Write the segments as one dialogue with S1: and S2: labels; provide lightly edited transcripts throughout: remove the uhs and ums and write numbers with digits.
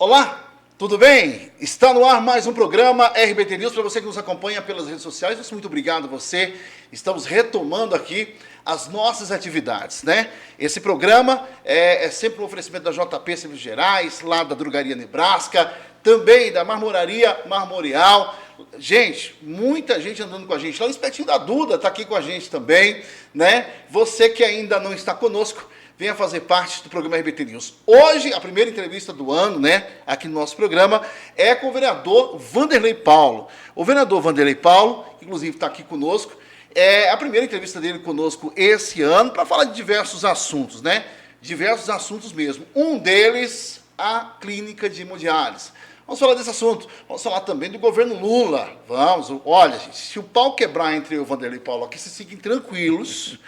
S1: Olá, tudo bem? Está no ar mais um programa RBT News para você que nos acompanha pelas redes sociais. Muito obrigado a você. Estamos retomando aqui as nossas atividades, né? Esse programa é sempre um oferecimento da JP Serviços Gerais, lá da Drogaria Nebraska, também da Marmoraria Marmoreal. Gente, muita gente andando com a gente. Lá o Espetinho da Duda está aqui com a gente também, né? Você que ainda não está conosco, venha fazer parte do programa RBT News. Hoje, a primeira entrevista do ano, né, aqui no nosso programa, é com o vereador Vanderlei Paulo. O vereador Vanderlei Paulo, inclusive, está aqui conosco, é a primeira entrevista dele conosco esse ano, para falar de diversos assuntos, né? Diversos assuntos mesmo. Um deles, a clínica de hemodiálise. Vamos falar desse assunto. Vamos falar também do governo Lula. Vamos. Olha, gente, se o pau quebrar entre o Vanderlei Paulo aqui, vocês fiquem tranquilos,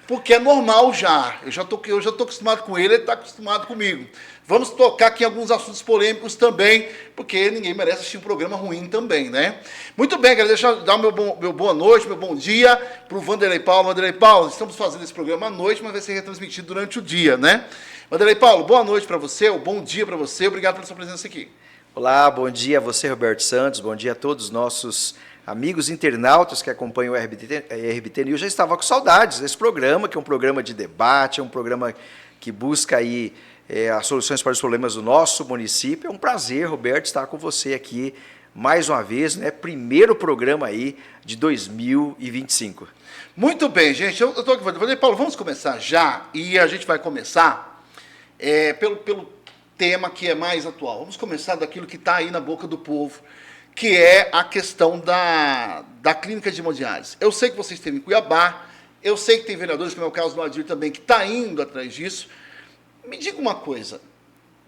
S1: porque é normal já. Eu já estou acostumado com ele está acostumado comigo. Vamos tocar aqui em alguns assuntos polêmicos também, porque ninguém merece assistir um programa ruim também, né? Muito bem, quero dar meu boa noite, meu bom dia para o Vanderlei Paulo. Vanderlei Paulo, estamos fazendo esse programa à noite, mas vai ser retransmitido durante o dia, né? Vanderlei Paulo, boa noite para você, bom dia para você, obrigado pela sua presença aqui.
S2: Olá, bom dia a você, Roberto Santos, bom dia a todos os nossos amigos internautas que acompanham o RBT News. Já estava com saudades desse programa, que é um programa de debate, é um programa que busca aí as soluções para os problemas do nosso município. É um prazer, Roberto, estar com você aqui mais uma vez, né? Primeiro programa aí de 2025.
S1: Muito bem, gente, eu estou aqui falando, Paulo, vamos começar já, e a gente vai começar pelo tema que é mais atual. Vamos começar daquilo que está aí na boca do povo, que é a questão da clínica de hemodiálise. Eu sei que vocês esteve em Cuiabá, eu sei que tem vereadores, como é o caso do Adir também, que está indo atrás disso. Me diga uma coisa,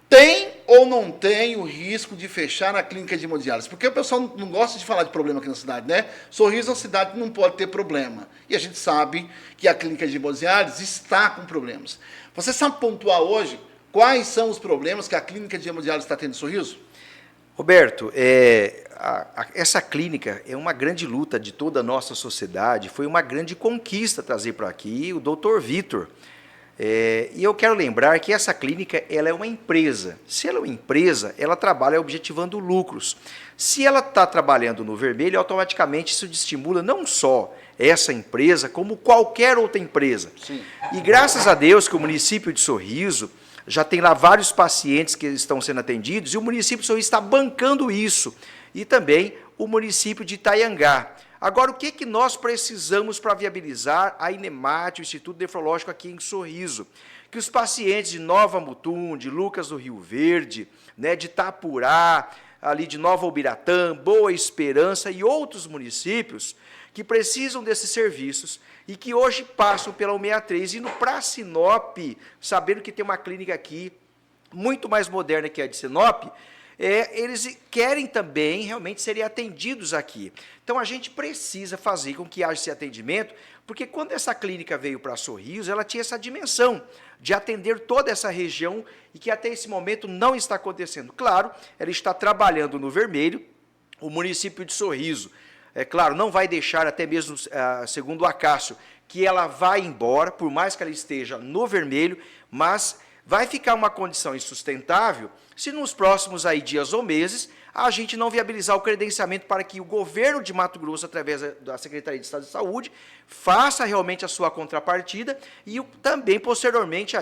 S1: tem ou não tem o risco de fechar a clínica de hemodiálise? Porque o pessoal não gosta de falar de problema aqui na cidade, né? Sorriso, a cidade não pode ter problema. E a gente sabe que a clínica de hemodiálise está com problemas. Você sabe pontuar hoje quais são os problemas que a clínica de hemodiálise está tendo em Sorriso?
S2: Roberto, essa clínica é uma grande luta de toda a nossa sociedade, foi uma grande conquista trazer para aqui o Dr. Vitor. E eu quero lembrar que essa clínica ela é uma empresa. Se ela é uma empresa, ela trabalha objetivando lucros. Se ela está trabalhando no vermelho, automaticamente isso estimula não só essa empresa, como qualquer outra empresa.
S1: Sim.
S2: E graças a Deus que o município de Sorriso já tem lá vários pacientes que estão sendo atendidos e o município de Sorriso está bancando isso. E também o município de Itaiangá. Agora, o que nós precisamos para viabilizar a Inemate, o Instituto Nefrológico aqui em Sorriso? Que os pacientes de Nova Mutum, de Lucas do Rio Verde, né, de Itapurá, ali de Nova Ubiratã, Boa Esperança e outros municípios que precisam desses serviços e que hoje passam pela 163, indo para Sinop, sabendo que tem uma clínica aqui muito mais moderna que a de Sinop, eles querem também realmente serem atendidos aqui. Então, a gente precisa fazer com que haja esse atendimento, porque quando essa clínica veio para Sorriso, ela tinha essa dimensão de atender toda essa região e que até esse momento não está acontecendo. Claro, ela está trabalhando no vermelho, o município de Sorriso, claro, não vai deixar até mesmo, segundo o Acácio, que ela vai embora, por mais que ela esteja no vermelho, mas vai ficar uma condição insustentável se nos próximos dias ou meses a gente não viabilizar o credenciamento para que o governo de Mato Grosso, através da Secretaria de Estado de Saúde, faça realmente a sua contrapartida e também, posteriormente,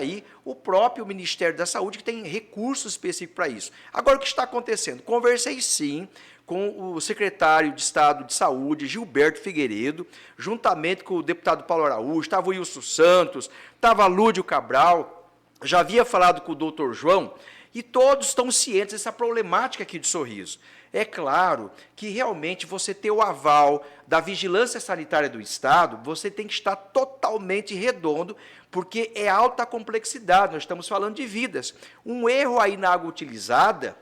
S2: o próprio Ministério da Saúde, que tem recursos específicos para isso. Agora, o que está acontecendo? Conversei, sim, com o secretário de Estado de Saúde, Gilberto Figueiredo, juntamente com o deputado Paulo Araújo, estava o Wilson Santos, estava Lúdio Cabral, já havia falado com o doutor João, e todos estão cientes dessa problemática aqui de Sorriso. É claro que realmente você ter o aval da Vigilância Sanitária do Estado, você tem que estar totalmente redondo, porque é alta complexidade, nós estamos falando de vidas. Um erro aí na água utilizada,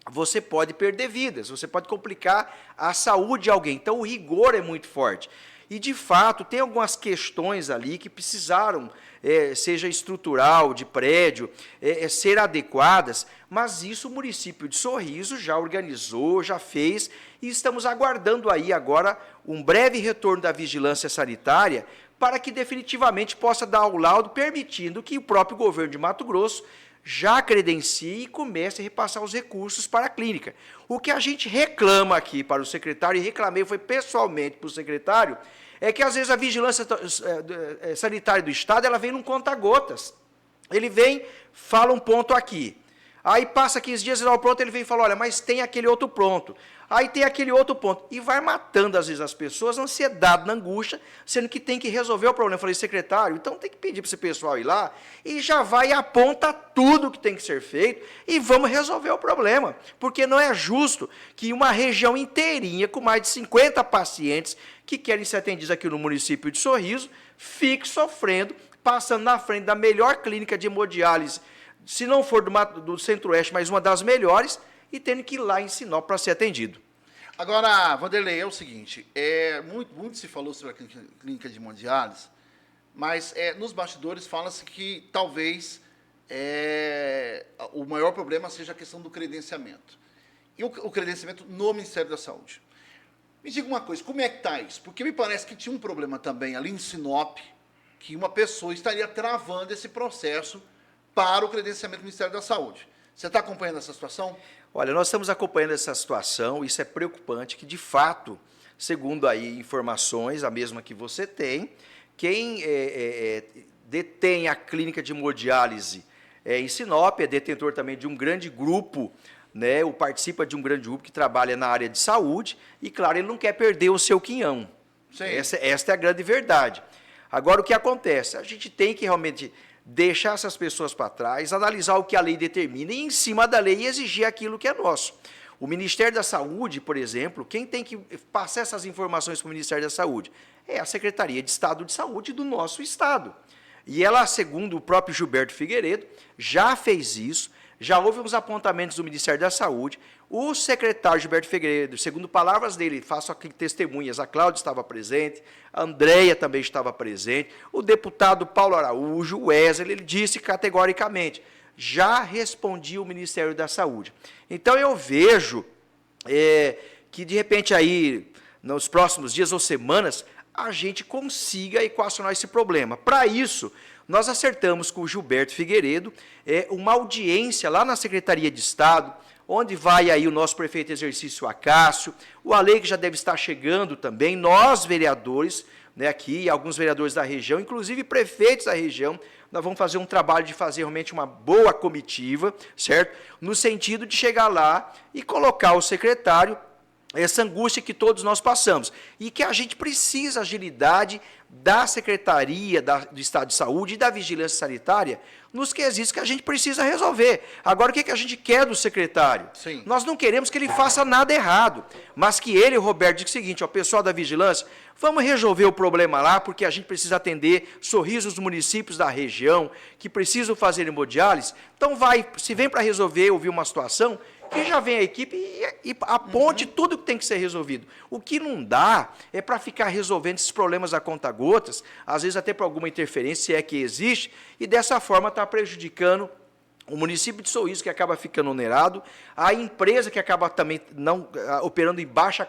S2: você pode perder vidas, você pode complicar a saúde de alguém. Então, o rigor é muito forte. E, de fato, tem algumas questões ali que precisaram, seja estrutural, de prédio, ser adequadas, mas isso o município de Sorriso já organizou, já fez, e estamos aguardando aí agora um breve retorno da vigilância sanitária para que definitivamente possa dar o laudo, permitindo que o próprio governo de Mato Grosso já credencie e comece a repassar os recursos para a clínica. O que a gente reclama aqui para o secretário, e reclamei foi pessoalmente para o secretário, é que às vezes a vigilância sanitária do Estado ela vem num conta-gotas. Ele vem, fala um ponto aqui. Aí passa 15 dias, ele dá o pronto, ele vem e fala, olha, mas tem aquele outro ponto. Aí tem aquele outro ponto. E vai matando, às vezes, as pessoas, na ansiedade, na angústia, sendo que tem que resolver o problema. Eu falei, secretário, então tem que pedir para esse pessoal ir lá e já vai e aponta tudo que tem que ser feito e vamos resolver o problema. Porque não é justo que uma região inteirinha, com mais de 50 pacientes que querem ser atendidos aqui no município de Sorriso, fique sofrendo, passando na frente da melhor clínica de hemodiálise, se não for do Centro-Oeste, mas uma das melhores, e tendo que ir lá em Sinop para ser atendido.
S1: Agora, Vanderlei, é o seguinte, muito se falou sobre a clínica de hemodiálise, mas nos bastidores fala-se que talvez o maior problema seja a questão do credenciamento. E o credenciamento no Ministério da Saúde. Me diga uma coisa, como é que está isso? Porque me parece que tinha um problema também ali em Sinop, que uma pessoa estaria travando esse processo para o credenciamento do Ministério da Saúde. Você está acompanhando essa situação?
S2: Olha, nós estamos acompanhando essa situação, isso é preocupante, que de fato, segundo aí informações, a mesma que você tem, quem detém a clínica de hemodiálise em Sinop, é detentor também de um grande grupo, né, ou participa de um grande grupo que trabalha na área de saúde, e claro, ele não quer perder o seu quinhão. Esta é a grande verdade. Agora, o que acontece? A gente tem que realmente deixar essas pessoas para trás, analisar o que a lei determina e, em cima da lei, exigir aquilo que é nosso. O Ministério da Saúde, por exemplo, quem tem que passar essas informações para o Ministério da Saúde? É a Secretaria de Estado de Saúde do nosso Estado. E ela, segundo o próprio Gilberto Figueiredo, já fez isso, já houve uns apontamentos do Ministério da Saúde. O secretário Gilberto Figueiredo, segundo palavras dele, faço aqui testemunhas, a Cláudia estava presente, a Andréia também estava presente, o deputado Paulo Araújo, o Wesley, ele disse categoricamente, já respondi o Ministério da Saúde. Então, eu vejo que, de repente, aí, nos próximos dias ou semanas, a gente consiga equacionar esse problema. Para isso, nós acertamos com o Gilberto Figueiredo uma audiência lá na Secretaria de Estado, onde vai aí o nosso prefeito de exercício Acácio, o Ale que já deve estar chegando também, nós vereadores, né, aqui, alguns vereadores da região, inclusive prefeitos da região, nós vamos fazer um trabalho de fazer realmente uma boa comitiva, certo? No sentido de chegar lá e colocar o secretário essa angústia que todos nós passamos, e que a gente precisa agilidade da Secretaria do Estado de Saúde e da Vigilância Sanitária nos quesitos que a gente precisa resolver. Agora, o que a gente quer do secretário?
S1: Sim.
S2: Nós não queremos que ele faça nada errado, mas que ele, Roberto, diga o seguinte, ó, pessoal da Vigilância, vamos resolver o problema lá, porque a gente precisa atender sorrisos dos municípios da região, que precisam fazer hemodiálise, então se vem para resolver, ouvir uma situação, que já vem a equipe e aponte tudo que tem que ser resolvido. O que não dá é para ficar resolvendo esses problemas a conta-gotas, às vezes até por alguma interferência, se é que existe, e dessa forma está prejudicando o município de Sorriso, que acaba ficando onerado, a empresa que acaba também não operando em baixa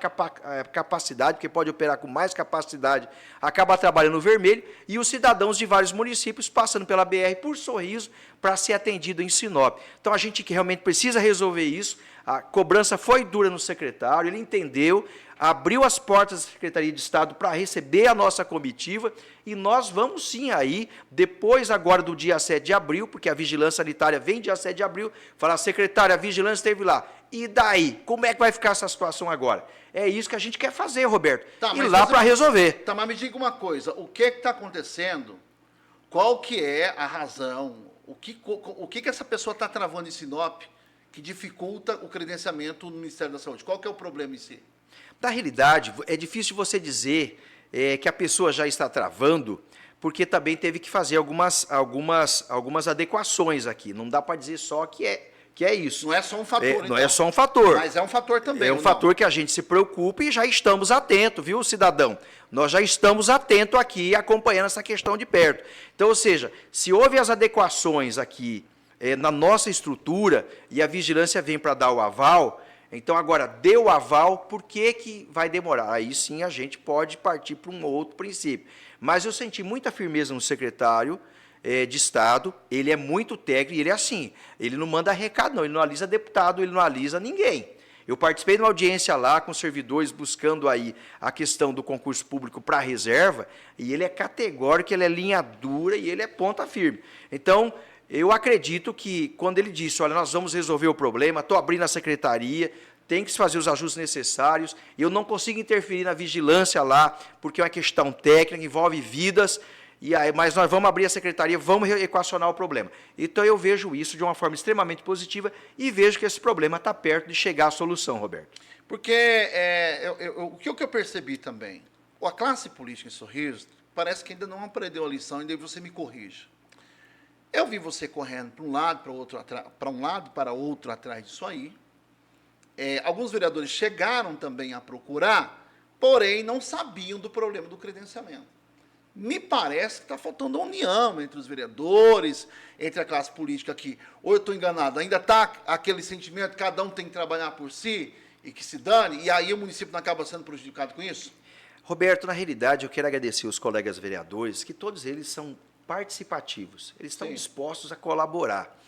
S2: capacidade, porque pode operar com mais capacidade, acaba trabalhando no vermelho, e os cidadãos de vários municípios passando pela BR por Sorriso para ser atendido em Sinop. Então, a gente que realmente precisa resolver isso, a cobrança foi dura no secretário, ele entendeu, abriu as portas da Secretaria de Estado para receber a nossa comitiva, e nós vamos sim aí, depois agora do dia 7 de abril, porque a Vigilância Sanitária vem dia 7 de abril, falar, secretária, a Vigilância esteve lá, e daí? Como é que vai ficar essa situação agora? É isso que a gente quer fazer, Roberto, ir lá para resolver.
S1: Tá, mas me diga uma coisa, o que está acontecendo, qual que é a razão, o que essa pessoa está travando em Sinop que dificulta o credenciamento no Ministério da Saúde? Qual que é o problema em si?
S2: Na realidade, é difícil você dizer que a pessoa já está travando, porque também teve que fazer algumas adequações aqui. Não dá para dizer só que é isso.
S1: Não é só um fator,
S2: Não é só um fator.
S1: Mas é um fator também.
S2: É um fator que a gente se preocupa e já estamos atentos, viu, cidadão? Nós já estamos atentos aqui, acompanhando essa questão de perto. Então, ou seja, se houve as adequações aqui na nossa estrutura e a vigilância vem para dar o aval, então, agora, deu o aval, por que vai demorar? Aí sim a gente pode partir para um outro princípio. Mas eu senti muita firmeza no secretário, de Estado, ele é muito técnico, e ele é assim, ele não manda recado, não, ele não alisa deputado, ele não alisa ninguém. Eu participei de uma audiência lá com servidores buscando aí a questão do concurso público para reserva, e ele é categórico, ele é linha dura e ele é ponta firme. Então, eu acredito que quando ele disse, olha, nós vamos resolver o problema, estou abrindo a secretaria, tem que se fazer os ajustes necessários, eu não consigo interferir na vigilância lá, porque é uma questão técnica, envolve vidas, mas nós vamos abrir a secretaria, vamos equacionar o problema. Então, eu vejo isso de uma forma extremamente positiva e vejo que esse problema está perto de chegar à solução, Roberto.
S1: Porque o que eu percebi também, a classe política em Sorriso parece que ainda não aprendeu a lição, ainda você me corrija. Eu vi você correndo para um lado, para outro atrás disso aí. Alguns vereadores chegaram também a procurar, porém não sabiam do problema do credenciamento. Me parece que está faltando união entre os vereadores, entre a classe política aqui. Ou eu estou enganado, ainda está aquele sentimento que cada um tem que trabalhar por si e que se dane, e aí o município não acaba sendo prejudicado com isso?
S2: Roberto, na realidade, eu quero agradecer os colegas vereadores, que todos eles são participativos, eles estão dispostos a colaborar.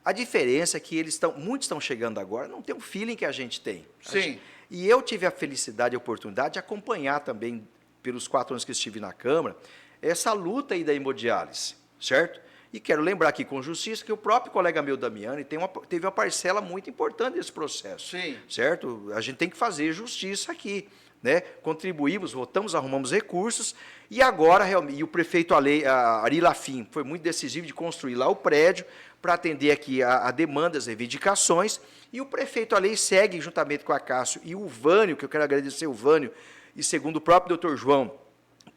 S2: A diferença é que muitos estão chegando agora, não tem o feeling que a gente tem.
S1: Sim.
S2: E eu tive a felicidade e a oportunidade de acompanhar também, pelos 4 anos que estive na Câmara, essa luta aí da hemodiálise, certo? E quero lembrar aqui com justiça que o próprio colega meu, Damiani, teve uma parcela muito importante desse processo.
S1: Sim.
S2: Certo? A gente tem que fazer justiça aqui, né? Contribuímos, votamos, arrumamos recursos, e agora, e o prefeito Ari Lafim foi muito decisivo de construir lá o prédio para atender aqui a demandas, as reivindicações, e o prefeito Alei segue, juntamente com a Cássio e o Vânio, que eu quero agradecer o Vânio, e segundo o próprio doutor João,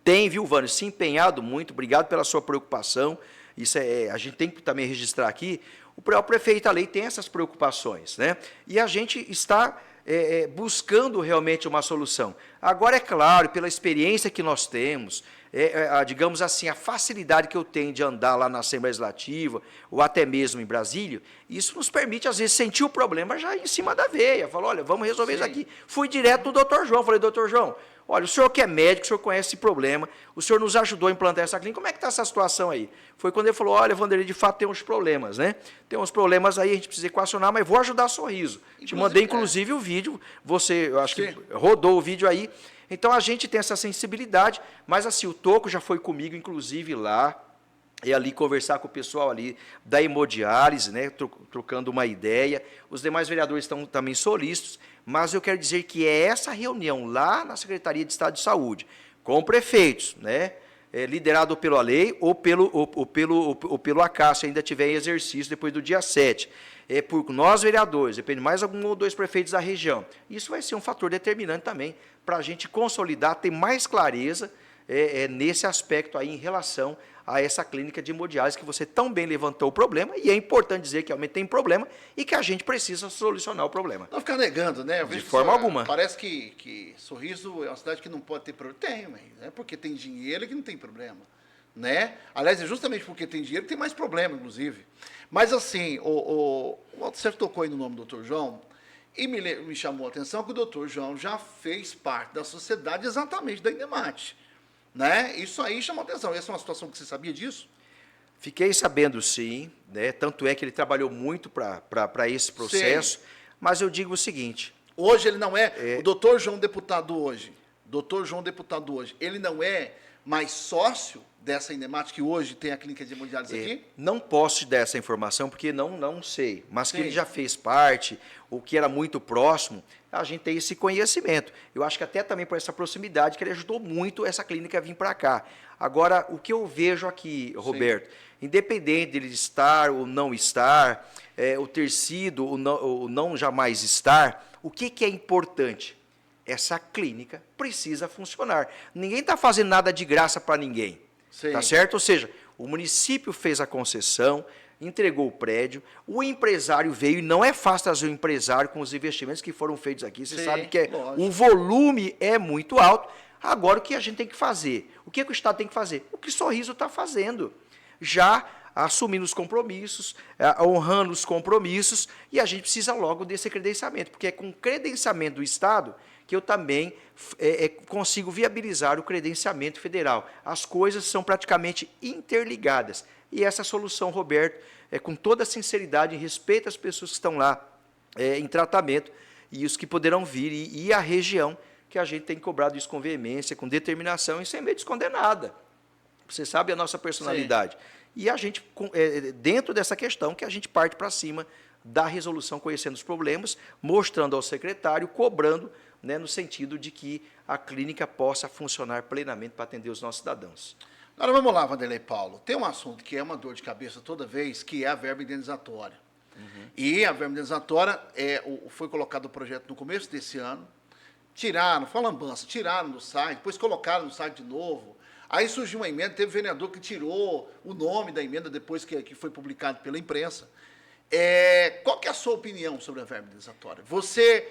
S2: tem, viu, Vânio, se empenhado muito, obrigado pela sua preocupação, isso a gente tem que também registrar aqui, o prefeito Alei tem essas preocupações, né? E a gente está buscando realmente uma solução. Agora, é claro, pela experiência que nós temos, digamos assim, a facilidade que eu tenho de andar lá na Assembleia Legislativa, ou até mesmo em Brasília, isso nos permite, às vezes, sentir o problema já em cima da veia. Falou, olha, vamos resolver isso aqui. Fui direto no doutor João, falei, doutor João, olha, o senhor que é médico, o senhor conhece esse problema, o senhor nos ajudou a implantar essa clínica, como é que está essa situação aí? Foi quando ele falou, olha, Vanderlei, de fato tem uns problemas, né? Tem uns problemas aí, a gente precisa equacionar, mas vou ajudar a Sorriso. Te mandei, inclusive, o vídeo, você, eu acho que rodou o vídeo aí. Então, a gente tem essa sensibilidade, mas assim, o Toco já foi comigo, inclusive, lá, e ali conversar com o pessoal ali da hemodiálise, né, trocando uma ideia. Os demais vereadores estão também solícitos, mas eu quero dizer que é essa reunião lá na Secretaria de Estado de Saúde, com prefeitos, né, liderado pelo Alei ou pelo Acácio, ainda tiver em exercício depois do dia 7. Por nós, vereadores, depende mais algum ou 2 prefeitos da região. Isso vai ser um fator determinante também para a gente consolidar, ter mais clareza nesse aspecto aí em relação a essa clínica de hemodiálise que você tão bem levantou o problema, e é importante dizer que realmente tem problema e que a gente precisa solucionar o problema.
S1: Não ficar negando, né?
S2: De forma alguma.
S1: Parece que Sorriso é uma cidade que não pode ter problema. Tem, né? Porque tem dinheiro que não tem problema. Né? Aliás, é justamente porque tem dinheiro que tem mais problema, inclusive. Mas, assim, você tocou aí no nome do doutor João, e me chamou a atenção que o doutor João já fez parte da sociedade exatamente da Indemate. Né? Isso aí chamou a atenção. Essa é uma situação que você sabia disso?
S2: Fiquei sabendo, sim. Né? Tanto é que ele trabalhou muito para esse processo. Sim. Mas eu digo o seguinte...
S1: Hoje ele não o doutor João deputado hoje, ele não é mais sócio dessa Indemate que hoje tem a clínica de hemodiálise aqui?
S2: Não posso te dar essa informação, porque não sei. Mas que ele já fez parte, o que era muito próximo, a gente tem esse conhecimento. Eu acho que até também por essa proximidade, que ele ajudou muito essa clínica a vir para cá. Agora, o que eu vejo aqui, Roberto, independente dele estar ou não estar, o ter sido ou não jamais estar, o que é importante? Essa clínica precisa funcionar. Ninguém está fazendo nada de graça para ninguém.
S1: Sim.
S2: Tá certo? Ou seja, o município fez a concessão, entregou o prédio, o empresário veio, e não é fácil trazer o empresário com os investimentos que foram feitos aqui. Você sabe que o volume é muito alto. Agora, o que a gente tem que fazer? O que o Estado tem que fazer? O que Sorriso está fazendo. Já assumindo os compromissos, honrando os compromissos, e a gente precisa logo desse credenciamento, porque é com o credenciamento do Estado que eu também consigo viabilizar o credenciamento federal. As coisas são praticamente interligadas. E essa solução, Roberto, com toda a sinceridade e respeito às pessoas que estão lá em tratamento e os que poderão vir, e a região, que a gente tem cobrado isso com veemência, com determinação e sem medo de esconder nada. Você sabe a nossa personalidade. Sim. E a gente, dentro dessa questão, que a gente parte para cima da resolução, conhecendo os problemas, mostrando ao secretário, cobrando, né, no sentido de que a clínica possa funcionar plenamente para atender os nossos cidadãos.
S1: Agora vamos lá, Vanderlei Paulo. Tem um assunto que é uma dor de cabeça toda vez, que é a verba indenizatória. E a verba indenizatória foi colocado o projeto no começo desse ano, tiraram, foi uma lambança, tiraram do site, depois colocaram no site de novo. Aí surgiu uma emenda, teve vereador que tirou o nome da emenda depois que foi publicado pela imprensa. Qual que é a sua opinião sobre a verba indenizatória? Você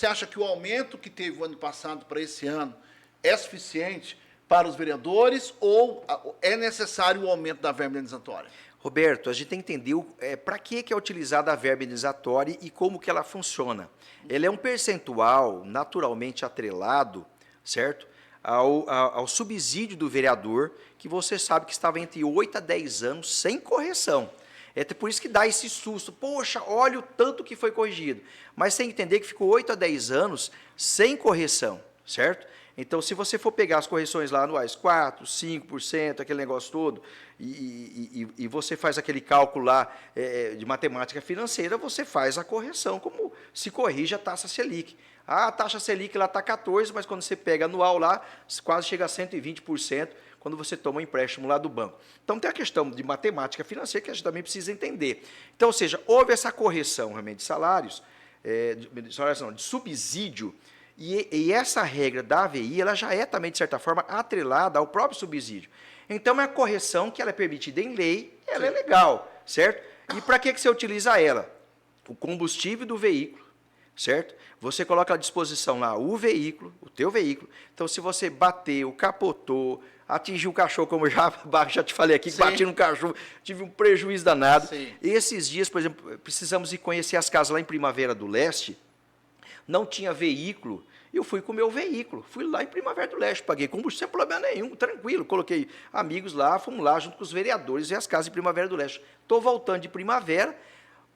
S1: acha que o aumento que teve o ano passado para esse ano é suficiente para os vereadores ou é necessário o aumento da verba indenizatória?
S2: Roberto, a gente tem que entender para que é utilizada a verba indenizatória e como que ela funciona. Ela é um percentual naturalmente atrelado, certo? Ao subsídio do vereador, que você sabe que estava entre 8 a 10 anos sem correção. É por isso que dá esse susto. Poxa, olha o tanto que foi corrigido. Mas tem que entender que ficou 8 a 10 anos sem correção, certo? Então, se você for pegar as correções lá anuais, 4%, 5%, aquele negócio todo, e você faz aquele cálculo lá de matemática financeira, você faz a correção, como se corrige a taxa Selic. A taxa Selic lá está 14%, mas quando você pega anual lá, quase chega a 120%, quando você toma um empréstimo lá do banco. Então, tem a questão de matemática financeira que a gente também precisa entender. Então, ou seja, houve essa correção realmente de salários, de subsídio, e essa regra da AVI, ela já é também, de certa forma, atrelada ao próprio subsídio. Então, é a correção que ela é permitida em lei, ela é legal, certo? E para que você utiliza ela? O combustível do veículo, certo? Você coloca à disposição lá o veículo, o teu veículo. Então, se você bateu, capotou, atingiu o cachorro, como eu já te falei aqui, bati no cachorro, tive um prejuízo danado. Sim. Esses dias, por exemplo, precisamos ir conhecer as casas lá em Primavera do Leste, não tinha veículo, eu fui com o meu veículo, fui lá em Primavera do Leste, paguei combustível sem problema nenhum, tranquilo, coloquei amigos lá, fomos lá junto com os vereadores e as casas em Primavera do Leste. Estou voltando de Primavera,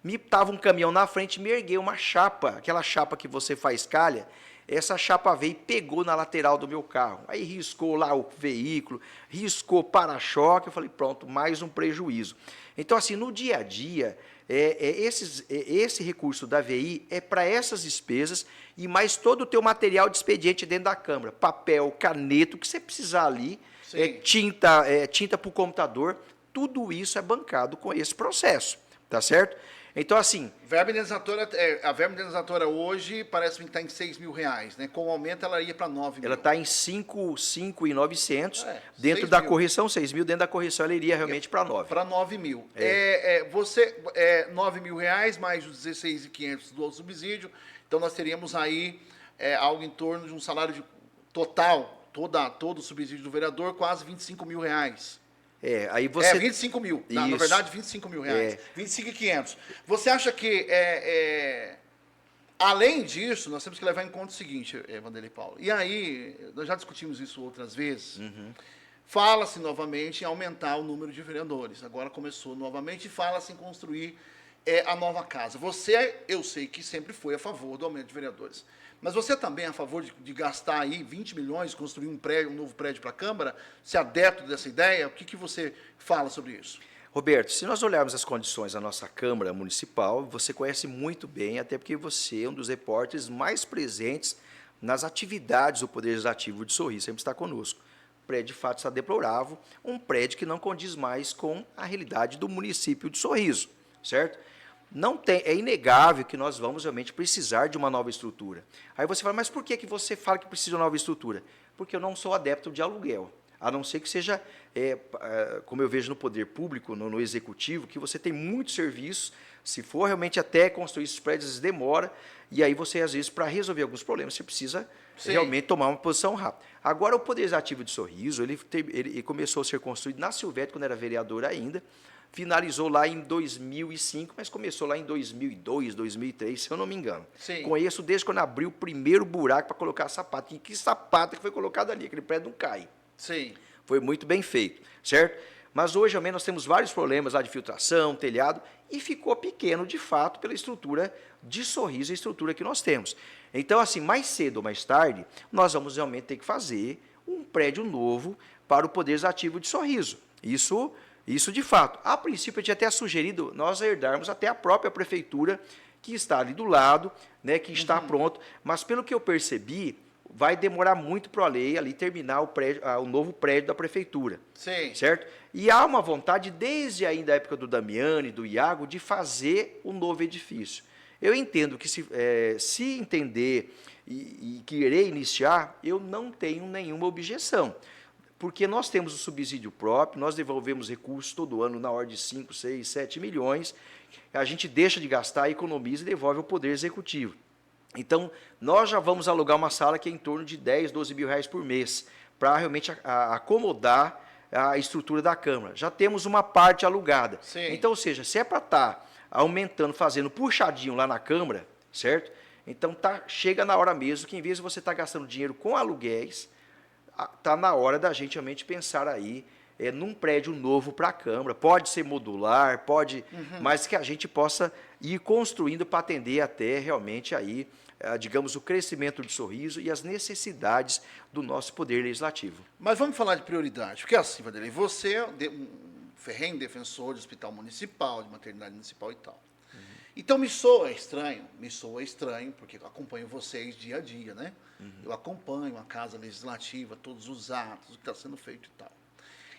S2: estava um caminhão na frente, me ergueu uma chapa, aquela chapa que você faz calha, essa chapa veio e pegou na lateral do meu carro, aí riscou lá o veículo, riscou para-choque, eu falei, pronto, mais um prejuízo. Então, assim, no dia a dia, esse recurso da VI é para essas despesas e mais todo o teu material de expediente dentro da Câmara, papel, caneta, o que você precisar ali, tinta para o computador, tudo isso é bancado com esse processo, tá certo? Então, assim...
S1: a verba indenizatória hoje parece que está em R$6.000, né? Com o aumento ela ia para 9 mil.
S2: Ela está em 5.900, dentro da correção, 6 mil, dentro da correção ela iria realmente para 9.
S1: Para 9 mil. 9 mil reais mais os 16.500 do subsídio, então nós teríamos aí algo em torno de um salário total, todo o subsídio do vereador, quase 25 mil reais.
S2: Aí você...
S1: 25 mil. Na verdade, 25 mil reais. 25.500. Você acha que, além disso, nós temos que levar em conta o seguinte, Vanderlei Paulo. E aí, nós já discutimos isso outras vezes. Fala-se novamente em aumentar o número de vereadores. Agora começou novamente e fala-se em construir a nova casa. Você, eu sei que sempre foi a favor do aumento de vereadores. Mas você também é a favor de gastar aí 20 milhões, construir um novo prédio para a Câmara? Você é adepto dessa ideia? O que você fala sobre isso?
S2: Roberto, se nós olharmos as condições da nossa Câmara Municipal, você conhece muito bem, até porque você é um dos repórteres mais presentes nas atividades do Poder Legislativo de Sorriso, sempre está conosco. O prédio, de fato, está deplorável, um prédio que não condiz mais com a realidade do município de Sorriso, certo? É inegável que nós vamos realmente precisar de uma nova estrutura. Aí você fala, mas por que você fala que precisa de uma nova estrutura? Porque eu não sou adepto de aluguel, a não ser que seja, como eu vejo no poder público, no executivo, que você tem muitos serviços Se for realmente até construir esses prédios, demora, e aí você, às vezes, para resolver alguns problemas, você precisa realmente tomar uma posição rápida. Agora, o Poder Executivo de Sorriso, ele começou a ser construído na Silvério, quando era vereador ainda, finalizou lá em 2005, mas começou lá em 2002, 2003, se eu não me engano.
S1: Sim.
S2: Conheço desde quando abriu o primeiro buraco para colocar sapato. E que sapato que foi colocado ali, aquele prédio não cai.
S1: Sim.
S2: Foi muito bem feito, certo? Mas hoje, ao menos, nós temos vários problemas lá de filtração, telhado, e ficou pequeno, de fato, pela estrutura de Sorriso, a estrutura que nós temos. Então, assim, mais cedo ou mais tarde, nós vamos realmente ter que fazer um prédio novo para o Poder Executivo de Sorriso. Isso de fato. A princípio, eu tinha até sugerido nós herdarmos até a própria prefeitura, que está ali do lado, né, que está pronto, mas pelo que eu percebi, vai demorar muito para a lei ali terminar o novo prédio da prefeitura.
S1: Sim.
S2: Certo? E há uma vontade, desde ainda a época do Damiani, do Iago, de fazer um novo edifício. Eu entendo que se entender e querer iniciar, eu não tenho nenhuma objeção. Porque nós temos o subsídio próprio, nós devolvemos recursos todo ano na ordem de 5, 6, 7 milhões, a gente deixa de gastar, economiza e devolve ao Poder Executivo. Então, nós já vamos alugar uma sala que é em torno de 10, 12 mil reais por mês, para realmente acomodar a estrutura da Câmara. Já temos uma parte alugada.
S1: Sim.
S2: Então, ou seja, se é para estar aumentando, fazendo puxadinho lá na Câmara, certo? Então, chega na hora mesmo que, em vez de você estar gastando dinheiro com aluguéis, está na hora da gente realmente pensar aí num prédio novo para a Câmara. Pode ser modular, pode, mas que a gente possa ir construindo para atender até realmente aí, digamos, o crescimento de Sorriso e as necessidades do nosso Poder Legislativo.
S1: Mas vamos falar de prioridade, porque assim, Vanderlei, você é um ferrenho defensor de hospital municipal, de maternidade municipal e tal. Então me soa estranho, porque eu acompanho vocês dia a dia, né? Eu acompanho a Casa Legislativa, todos os atos, o que está sendo feito e tal.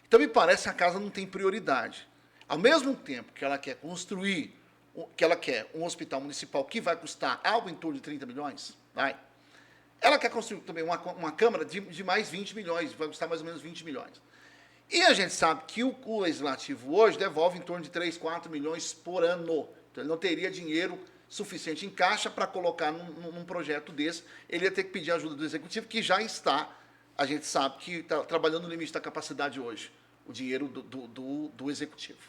S1: Então me parece que a casa não tem prioridade. Ao mesmo tempo que ela quer construir, que ela quer um hospital municipal que vai custar algo em torno de 30 milhões, ela quer construir também uma Câmara de mais 20 milhões, vai custar mais ou menos 20 milhões. E a gente sabe que o Legislativo hoje devolve em torno de 3, 4 milhões por ano. Então, ele não teria dinheiro suficiente em caixa para colocar num projeto desse. Ele ia ter que pedir ajuda do Executivo, que já está, a gente sabe, que está trabalhando no limite da capacidade hoje, o dinheiro do Executivo.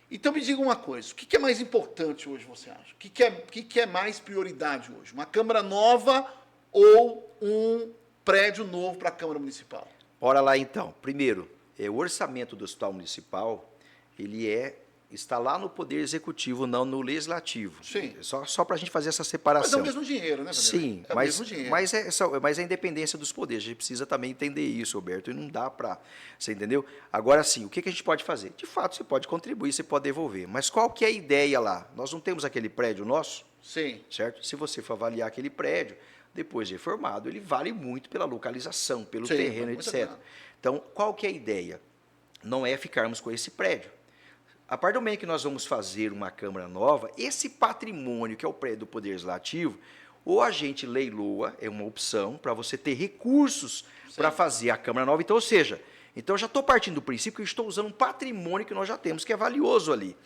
S1: Então, me diga uma coisa, o que é mais importante hoje, você acha? O que é mais prioridade hoje? Uma Câmara nova ou um prédio novo para a Câmara Municipal?
S2: Bora lá, então. Primeiro, o orçamento do Hospital Municipal, ele está lá no Poder Executivo, não no Legislativo.
S1: Sim.
S2: Só para a gente fazer essa separação.
S1: Mas é o mesmo dinheiro, né, Vanderlei?
S2: Sim,
S1: é o mesmo dinheiro.
S2: Mas é a independência dos poderes. A gente precisa também entender isso, Roberto, e não dá para... Você entendeu? Agora, sim, o que a gente pode fazer? De fato, você pode contribuir, você pode devolver. Mas qual que é a ideia lá? Nós não temos aquele prédio nosso?
S1: Sim.
S2: Certo? Se você for avaliar aquele prédio, depois de reformado, ele vale muito pela localização, pelo terreno, etc. Então, qual que é a ideia? Não é ficarmos com esse prédio. A partir do momento que nós vamos fazer uma Câmara nova, esse patrimônio, que é o prédio do Poder Legislativo, ou a gente leiloa, é uma opção, para você ter recursos para fazer a Câmara nova. Então, ou seja, eu já estou partindo do princípio que eu estou usando um patrimônio que nós já temos, que é valioso ali.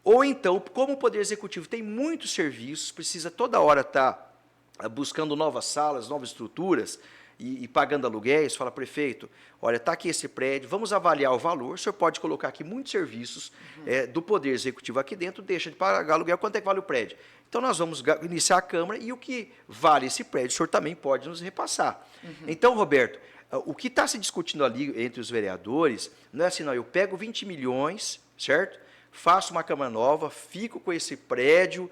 S2: Ou então, como o Poder Executivo tem muitos serviços, precisa toda hora estar buscando novas salas, novas estruturas, e pagando aluguéis, fala, prefeito, olha, está aqui esse prédio, vamos avaliar o valor, o senhor pode colocar aqui muitos serviços do Poder Executivo aqui dentro, deixa de pagar aluguel, quanto é que vale o prédio? Então, nós vamos iniciar a Câmara e o que vale esse prédio, o senhor também pode nos repassar. Então, Roberto, o que está se discutindo ali entre os vereadores, não é assim, não, eu pego 20 milhões, certo? Faço uma Câmara nova, fico com esse prédio,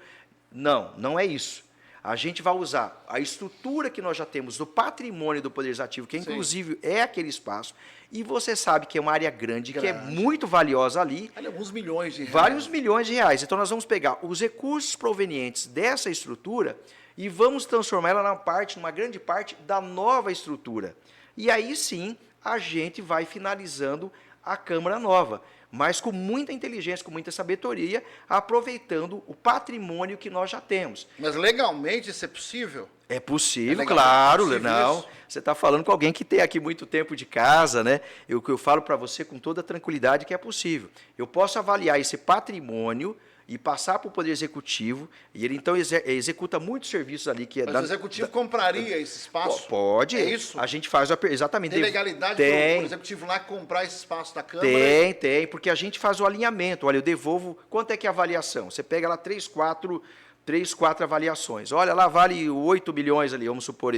S2: não é isso. A gente vai usar a estrutura que nós já temos do patrimônio do Poder Legislativo, que inclusive é aquele espaço, e você sabe que é uma área grande, que é muito valiosa ali.
S1: Vale alguns milhões de reais.
S2: Vários milhões de reais. Então, nós vamos pegar os recursos provenientes dessa estrutura e vamos transformar ela numa grande parte da nova estrutura. E aí, sim, a gente vai finalizando a Câmara nova, mas com muita inteligência, com muita sabedoria, aproveitando o patrimônio que nós já temos.
S1: Mas legalmente isso é possível?
S2: É possível, claro,
S1: possível
S2: não.
S1: Isso?
S2: Você está falando com alguém que tem aqui muito tempo de casa, né? O que eu falo para você com toda tranquilidade que é possível. Eu posso avaliar esse patrimônio e passar para o Poder Executivo, e ele então executa muitos serviços ali que é
S1: Mas o Executivo compraria esse espaço?
S2: Pode.
S1: É isso?
S2: A gente faz exatamente.
S1: Tem legalidade para o Executivo lá comprar esse espaço da Câmara?
S2: Tem, porque a gente faz o alinhamento. Olha, eu devolvo. Quanto é que é a avaliação? Você pega lá 3, 4 avaliações. Olha, lá vale 8 milhões ali, vamos supor,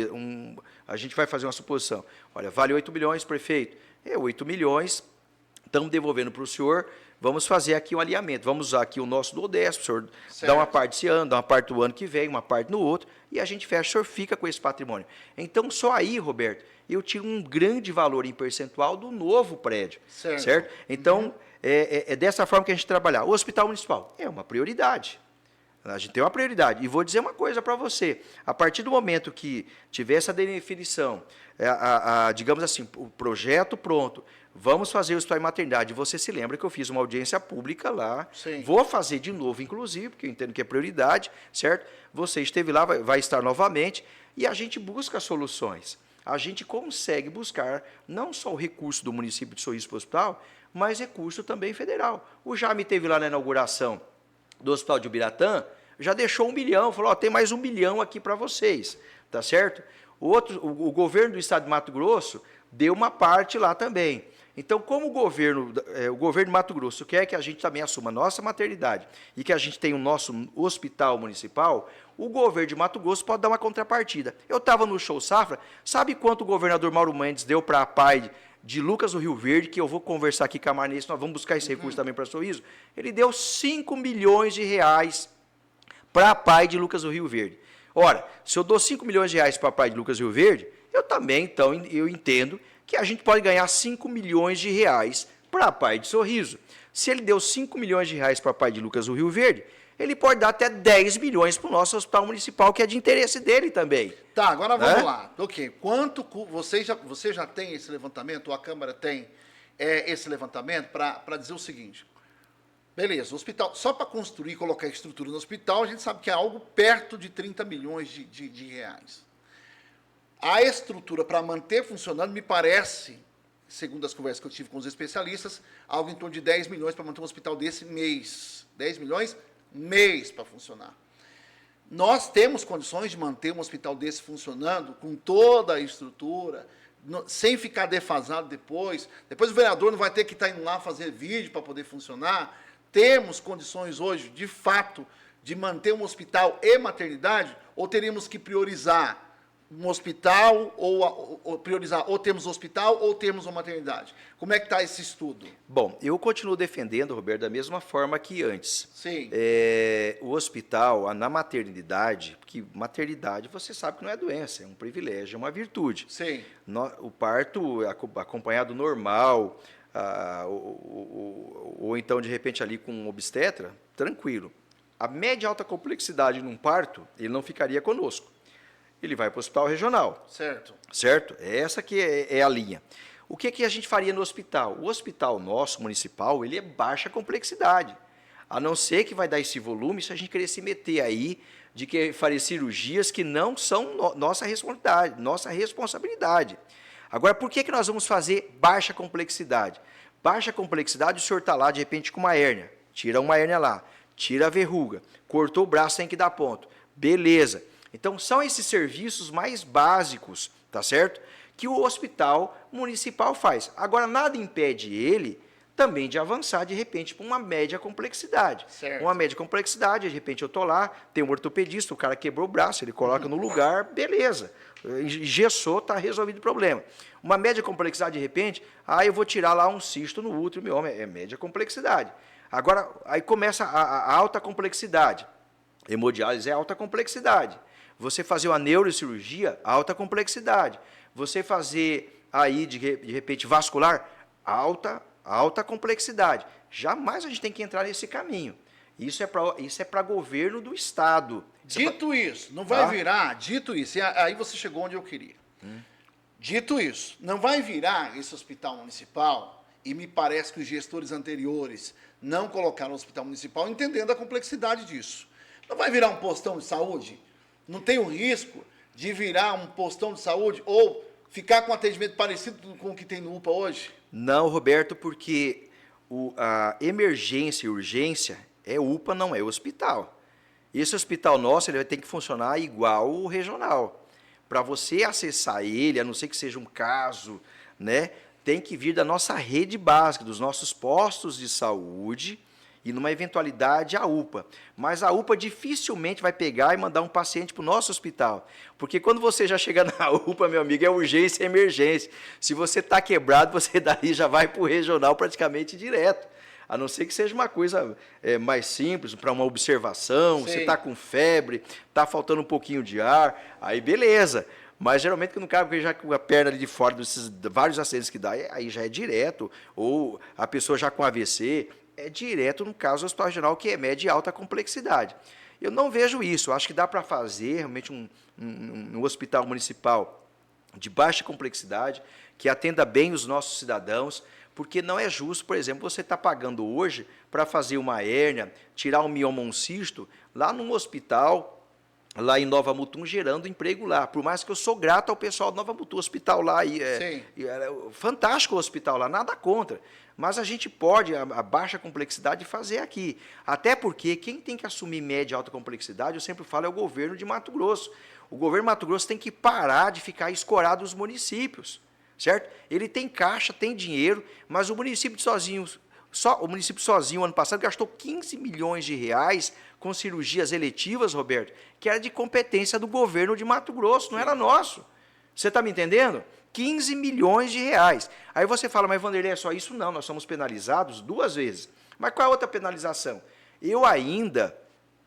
S2: a gente vai fazer uma suposição. Olha, vale 8 milhões, prefeito. 8 milhões, estamos devolvendo para o senhor, vamos fazer aqui um alinhamento, vamos usar aqui o nosso do Odesp, o senhor dá uma parte esse ano, dá uma parte do ano que vem, uma parte no outro, e a gente fecha, o senhor fica com esse patrimônio. Então, só aí, Roberto, eu tiro um grande valor em percentual do novo prédio, certo? Então, é dessa forma que a gente trabalhar. O Hospital Municipal é uma prioridade. A gente tem uma prioridade. E vou dizer uma coisa para você. A partir do momento que tiver essa definição, digamos assim, o projeto pronto, vamos fazer o hospital e maternidade. Você se lembra que eu fiz uma audiência pública lá.
S1: Sim.
S2: Vou fazer de novo, inclusive, porque eu entendo que é prioridade, certo? Você esteve lá, vai estar novamente, e a gente busca soluções. A gente consegue buscar não só o recurso do município de Sorriso para o hospital, mas recurso também federal. O Jaime esteve lá na inauguração do Hospital de Ubiratã, já deixou 1 milhão, falou, tem mais 1 milhão aqui para vocês, tá certo? O governo do estado de Mato Grosso deu uma parte lá também. Então, como o governo de Mato Grosso quer que a gente também assuma a nossa maternidade e que a gente tenha o nosso hospital municipal, o governo de Mato Grosso pode dar uma contrapartida. Eu estava no Show Safra, sabe quanto o governador Mauro Mendes deu para a PAI de Lucas do Rio Verde, que eu vou conversar aqui com a Marnês, nós vamos buscar esse recurso também para Sorriso? Ele deu 5 milhões de reais para a PAI de Lucas do Rio Verde. Ora, se eu dou 5 milhões de reais para a PAI de Lucas do Rio Verde, eu também, então, eu entendo que a gente pode ganhar 5 milhões de reais para a PAI de Sorriso. Se ele deu 5 milhões de reais para a PAI de Lucas do Rio Verde, ele pode dar até 10 milhões para o nosso hospital municipal, que é de interesse dele também.
S1: Tá, agora vamos lá. Ok, quanto você já tem esse levantamento, ou a Câmara tem esse levantamento, para dizer o seguinte, beleza, o hospital, só para construir e colocar a estrutura no hospital, a gente sabe que é algo perto de 30 milhões de reais. A estrutura para manter funcionando, me parece, segundo as conversas que eu tive com os especialistas, algo em torno de 10 milhões para manter um hospital desse mês. 10 milhões mês para funcionar. Nós temos condições de manter um hospital desse funcionando com toda a estrutura, sem ficar defasado depois. Depois o vereador não vai ter que estar indo lá fazer vídeo para poder funcionar. Temos condições hoje, de fato, de manter um hospital e maternidade, ou teríamos que priorizar um hospital, ou priorizar ou temos hospital ou temos uma maternidade? Como é que está esse estudo?
S2: Bom, eu continuo defendendo, Roberto, da mesma forma que antes.
S1: Sim.
S2: O hospital, na maternidade, porque maternidade você sabe que não é doença, é um privilégio, é uma virtude.
S1: Sim.
S2: O parto acompanhado normal, ou então, de repente, ali com um obstetra, tranquilo. A média e alta complexidade num parto, ele não ficaria conosco. Ele vai para o hospital regional.
S1: Certo.
S2: Certo? Essa que é a linha. O que a gente faria no hospital? O hospital nosso, municipal, ele é baixa complexidade. A não ser que vai dar esse volume se a gente querer se meter aí de que faria cirurgias que não são nossa responsabilidade. Agora, por que nós vamos fazer baixa complexidade? Baixa complexidade, o senhor está lá, de repente, com uma hérnia. Tira uma hérnia lá, tira a verruga, cortou o braço, tem que dar ponto. Beleza. Então, são esses serviços mais básicos, tá certo? Que o hospital municipal faz. Agora, nada impede ele também de avançar, de repente, para uma média complexidade.
S1: Certo.
S2: Uma média complexidade, de repente eu estou lá, tem um ortopedista, o cara quebrou o braço, ele coloca no lugar, beleza. Engessou, está resolvido o problema. Uma média complexidade, de repente, eu vou tirar lá um cisto no útero, meu homem, é média complexidade. Agora, aí começa a alta complexidade. Hemodiálise é alta complexidade. Você fazer uma neurocirurgia, alta complexidade. Você fazer aí, de repente, vascular, alta complexidade. Jamais a gente tem que entrar nesse caminho. Isso é para governo do Estado.
S1: Dito isso, não vai virar, dito isso, e aí você chegou onde eu queria. Dito isso, não vai virar esse hospital municipal, e me parece que os gestores anteriores não colocaram o hospital municipal entendendo a complexidade disso. Não vai virar um postão de saúde? Não tem o risco de virar um postão de saúde ou ficar com um atendimento parecido com o que tem no UPA hoje?
S2: Não, Roberto, porque a emergência e urgência é UPA, não é hospital. Esse hospital nosso ele vai ter que funcionar igual o regional. Para você acessar ele, a não ser que seja um caso, né, tem que vir da nossa rede básica, dos nossos postos de saúde, e numa eventualidade a UPA. Mas a UPA dificilmente vai pegar e mandar um paciente para o nosso hospital. Porque quando você já chega na UPA, meu amigo, é urgência e emergência. Se você está quebrado, você daí já vai para o regional praticamente direto. A não ser que seja uma coisa mais simples, para uma observação,
S1: Sim.
S2: você está com febre, está faltando um pouquinho de ar, aí beleza. Mas geralmente quando o cara já com a perna ali de fora desses vários acidentes que dá, aí já é direto. Ou a pessoa já com AVC, é direto no caso do hospital regional, que é média e alta complexidade. Eu não vejo isso, eu acho que dá para fazer realmente um hospital municipal de baixa complexidade, que atenda bem os nossos cidadãos, porque não é justo, por exemplo, você está pagando hoje para fazer uma hérnia, tirar um mioma, um cisto, lá num hospital, lá em Nova Mutum, gerando emprego lá. Por mais que eu sou grato ao pessoal de Nova Mutum, hospital lá, fantástico o hospital lá, nada contra. Mas a gente pode, a baixa complexidade, fazer aqui. Até porque quem tem que assumir média e alta complexidade, eu sempre falo, é o governo de Mato Grosso. O governo de Mato Grosso tem que parar de ficar escorado os municípios, certo? Ele tem caixa, tem dinheiro, mas o município sozinho, ano passado, gastou 15 milhões de reais com cirurgias eletivas, Roberto, que era de competência do governo de Mato Grosso, não era nosso. Você está me entendendo? 15 milhões de reais. Aí você fala, mas Vanderlei, é só isso? Não, nós somos penalizados 2 vezes. Mas qual é a outra penalização? Eu ainda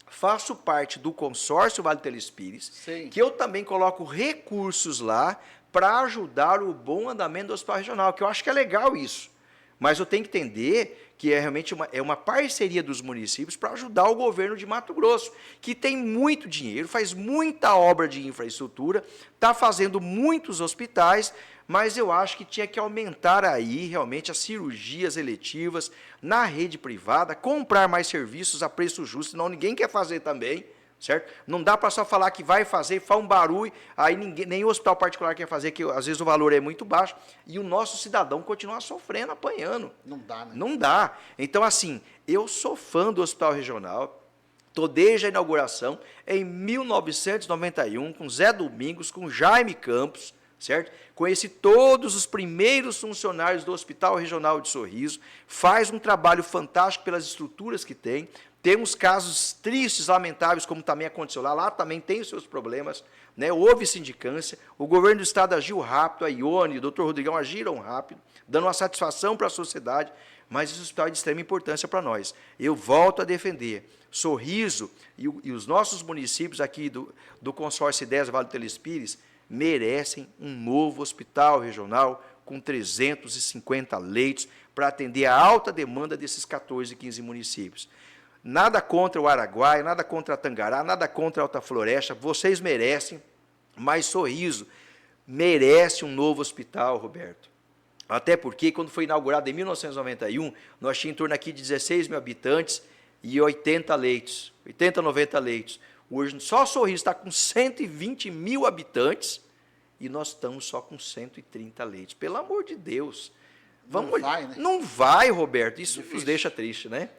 S2: faço parte do consórcio Vale Telespires, que eu também coloco recursos lá para ajudar o bom andamento do hospital regional, que eu acho que é legal isso. Mas eu tenho que entender que é realmente uma parceria dos municípios para ajudar o governo de Mato Grosso, que tem muito dinheiro, faz muita obra de infraestrutura, está fazendo muitos hospitais, mas eu acho que tinha que aumentar aí realmente as cirurgias eletivas na rede privada, comprar mais serviços a preço justo, senão ninguém quer fazer também. Certo? Não dá para só falar que vai fazer, faz um barulho, aí nem o hospital particular quer fazer, que às vezes o valor é muito baixo, e o nosso cidadão continua sofrendo, apanhando.
S1: Não dá, né?
S2: Não dá. Então, assim, eu sou fã do hospital regional, estou desde a inauguração, em 1991, com Zé Domingos, com Jaime Campos, certo? Conheci todos os primeiros funcionários do Hospital Regional de Sorriso, faz um trabalho fantástico pelas estruturas que tem. Temos casos tristes, lamentáveis, como também aconteceu lá. Lá também tem os seus problemas, né? Houve sindicância, o governo do estado agiu rápido, a Ione, o doutor Rodrigão agiram rápido, dando uma satisfação para a sociedade, mas esse hospital é de extrema importância para nós. Eu volto a defender. Sorriso e os nossos municípios aqui do consórcio 10 Vale do Telespires merecem um novo hospital regional com 350 leitos para atender a alta demanda desses 14, 15 municípios. Nada contra o Araguaia, nada contra a Tangará, nada contra a Alta Floresta, vocês merecem, mas Sorriso merece um novo hospital, Roberto. Até porque, quando foi inaugurado em 1991, nós tínhamos em torno aqui de 16 mil habitantes e 80 leitos, 80, 90 leitos. Hoje, só Sorriso está com 120 mil habitantes e nós estamos só com 130 leitos. Pelo amor de Deus.
S1: Não vai, né?
S2: Não vai, Roberto. Isso nos deixa triste, né?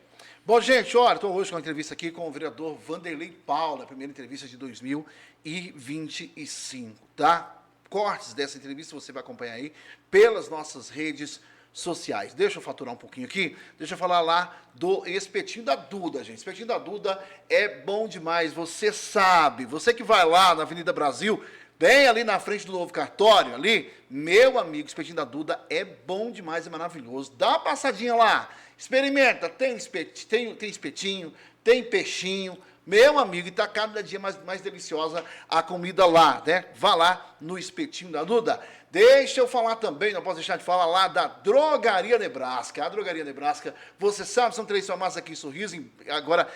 S1: Bom, gente, olha, estou hoje com uma entrevista aqui com o vereador Vanderlei Paula, a primeira entrevista de 2025, tá? Cortes dessa entrevista você vai acompanhar aí pelas nossas redes sociais. Deixa eu faturar um pouquinho aqui, deixa eu falar lá do espetinho da Duda, gente. Espetinho da Duda é bom demais, você sabe, você que vai lá na Avenida Brasil, bem ali na frente do novo cartório, ali, meu amigo, espetinho da Duda é bom demais, é maravilhoso. Dá uma passadinha lá, experimenta, tem espetinho, tem peixinho, meu amigo, e está cada dia mais deliciosa a comida lá, né? Vá lá no espetinho da Duda. Deixa eu falar também, não posso deixar de falar lá da Drogaria Nebraska. A Drogaria Nebraska, você sabe, são 3 farmácias aqui em Sorriso, agora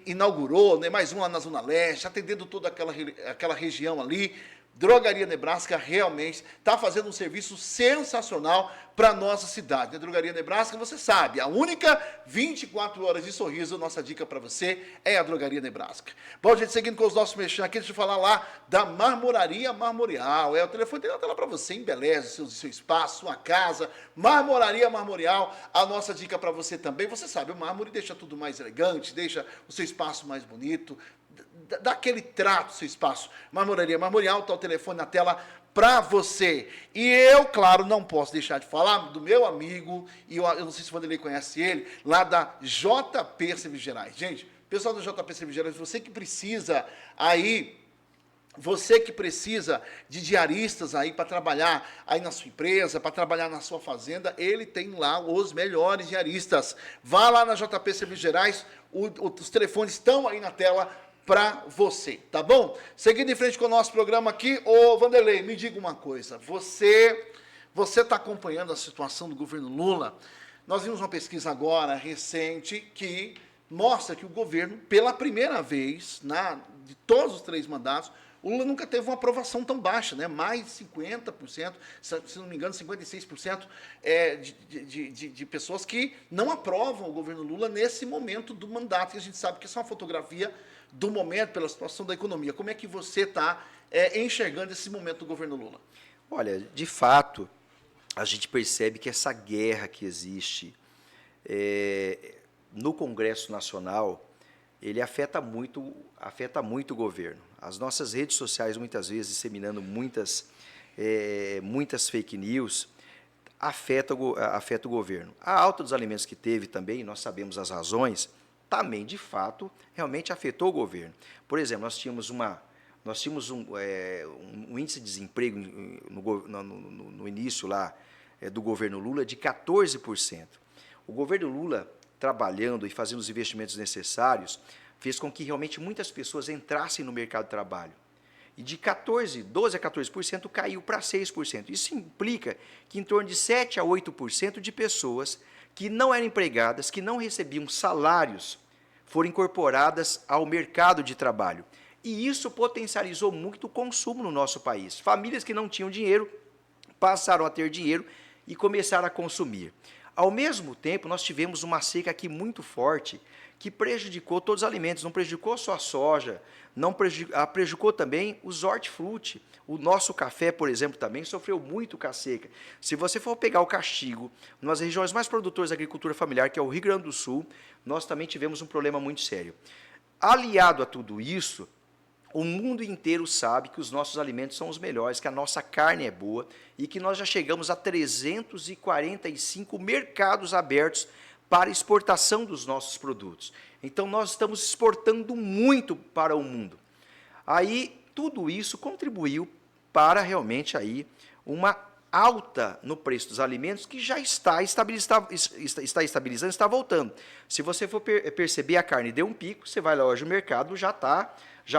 S1: inaugurou, né, mais uma lá na Zona Leste, atendendo toda aquela região ali. Drogaria Nebraska realmente está fazendo um serviço sensacional para a nossa cidade. A Drogaria Nebraska, você sabe, a única 24 horas de sorriso, nossa dica para você é a Drogaria Nebraska. Bom, gente, seguindo com os nossos mexendo aqui, deixa eu falar lá da Marmoraria Marmorial. O telefone tem na tela para você, embeleze o seu espaço, sua casa. Marmoraria Marmorial, a nossa dica para você também. Você sabe, o mármore deixa tudo mais elegante, deixa o seu espaço mais bonito, dá aquele trato no seu espaço. Marmoraria Marmorial, está o telefone na tela para você. E eu, claro, não posso deixar de falar do meu amigo, e eu não sei se o Vanderlei conhece ele, lá da JP Cervejeirais. Gente, pessoal da JP Cervejeirais, você que precisa aí, você que precisa de diaristas aí para trabalhar aí na sua empresa, para trabalhar na sua fazenda, ele tem lá os melhores diaristas. Vá lá na JP Cervejeirais, os telefones estão aí na tela para você, tá bom? Seguindo em frente com o nosso programa aqui, ô Vanderlei, me diga uma coisa, você está acompanhando a situação do governo Lula? Nós vimos uma pesquisa agora, recente, que mostra que o governo, pela primeira vez, de todos os 3 mandatos, o Lula nunca teve uma aprovação tão baixa, né? Mais de 50%, se não me engano, 56% de pessoas que não aprovam o governo Lula nesse momento do mandato, que a gente sabe que isso é uma fotografia do momento, pela situação da economia. Como é que você está enxergando esse momento do governo Lula?
S2: Olha, de fato, a gente percebe que essa guerra que existe no Congresso Nacional, ele afeta muito o governo. As nossas redes sociais, muitas vezes, disseminando muitas fake news, afeta o governo. A alta dos alimentos que teve também, nós sabemos as razões, também, de fato, realmente afetou o governo. Por exemplo, nós tínhamos um índice de desemprego no início lá do governo Lula de 14%. O governo Lula, trabalhando e fazendo os investimentos necessários, fez com que realmente muitas pessoas entrassem no mercado de trabalho. E de 12% a 14% caiu para 6%. Isso implica que em torno de 7% a 8% de pessoas que não eram empregadas, que não recebiam salários, foram incorporadas ao mercado de trabalho. E isso potencializou muito o consumo no nosso país. Famílias que não tinham dinheiro passaram a ter dinheiro e começaram a consumir. Ao mesmo tempo, nós tivemos uma seca aqui muito forte que prejudicou todos os alimentos, não prejudicou só a soja, prejudicou também os hortifruti. O nosso café, por exemplo, também sofreu muito com a seca. Se você for pegar o castigo, nas regiões mais produtoras da agricultura familiar, que é o Rio Grande do Sul, nós também tivemos um problema muito sério. Aliado a tudo isso, o mundo inteiro sabe que os nossos alimentos são os melhores, que a nossa carne é boa e que nós já chegamos a 345 mercados abertos para exportação dos nossos produtos. Então, nós estamos exportando muito para o mundo. Aí, tudo isso contribuiu para realmente aí uma alta no preço dos alimentos que já está estabilizando, está voltando. Se você for perceber, a carne deu um pico, você vai lá hoje no mercado, já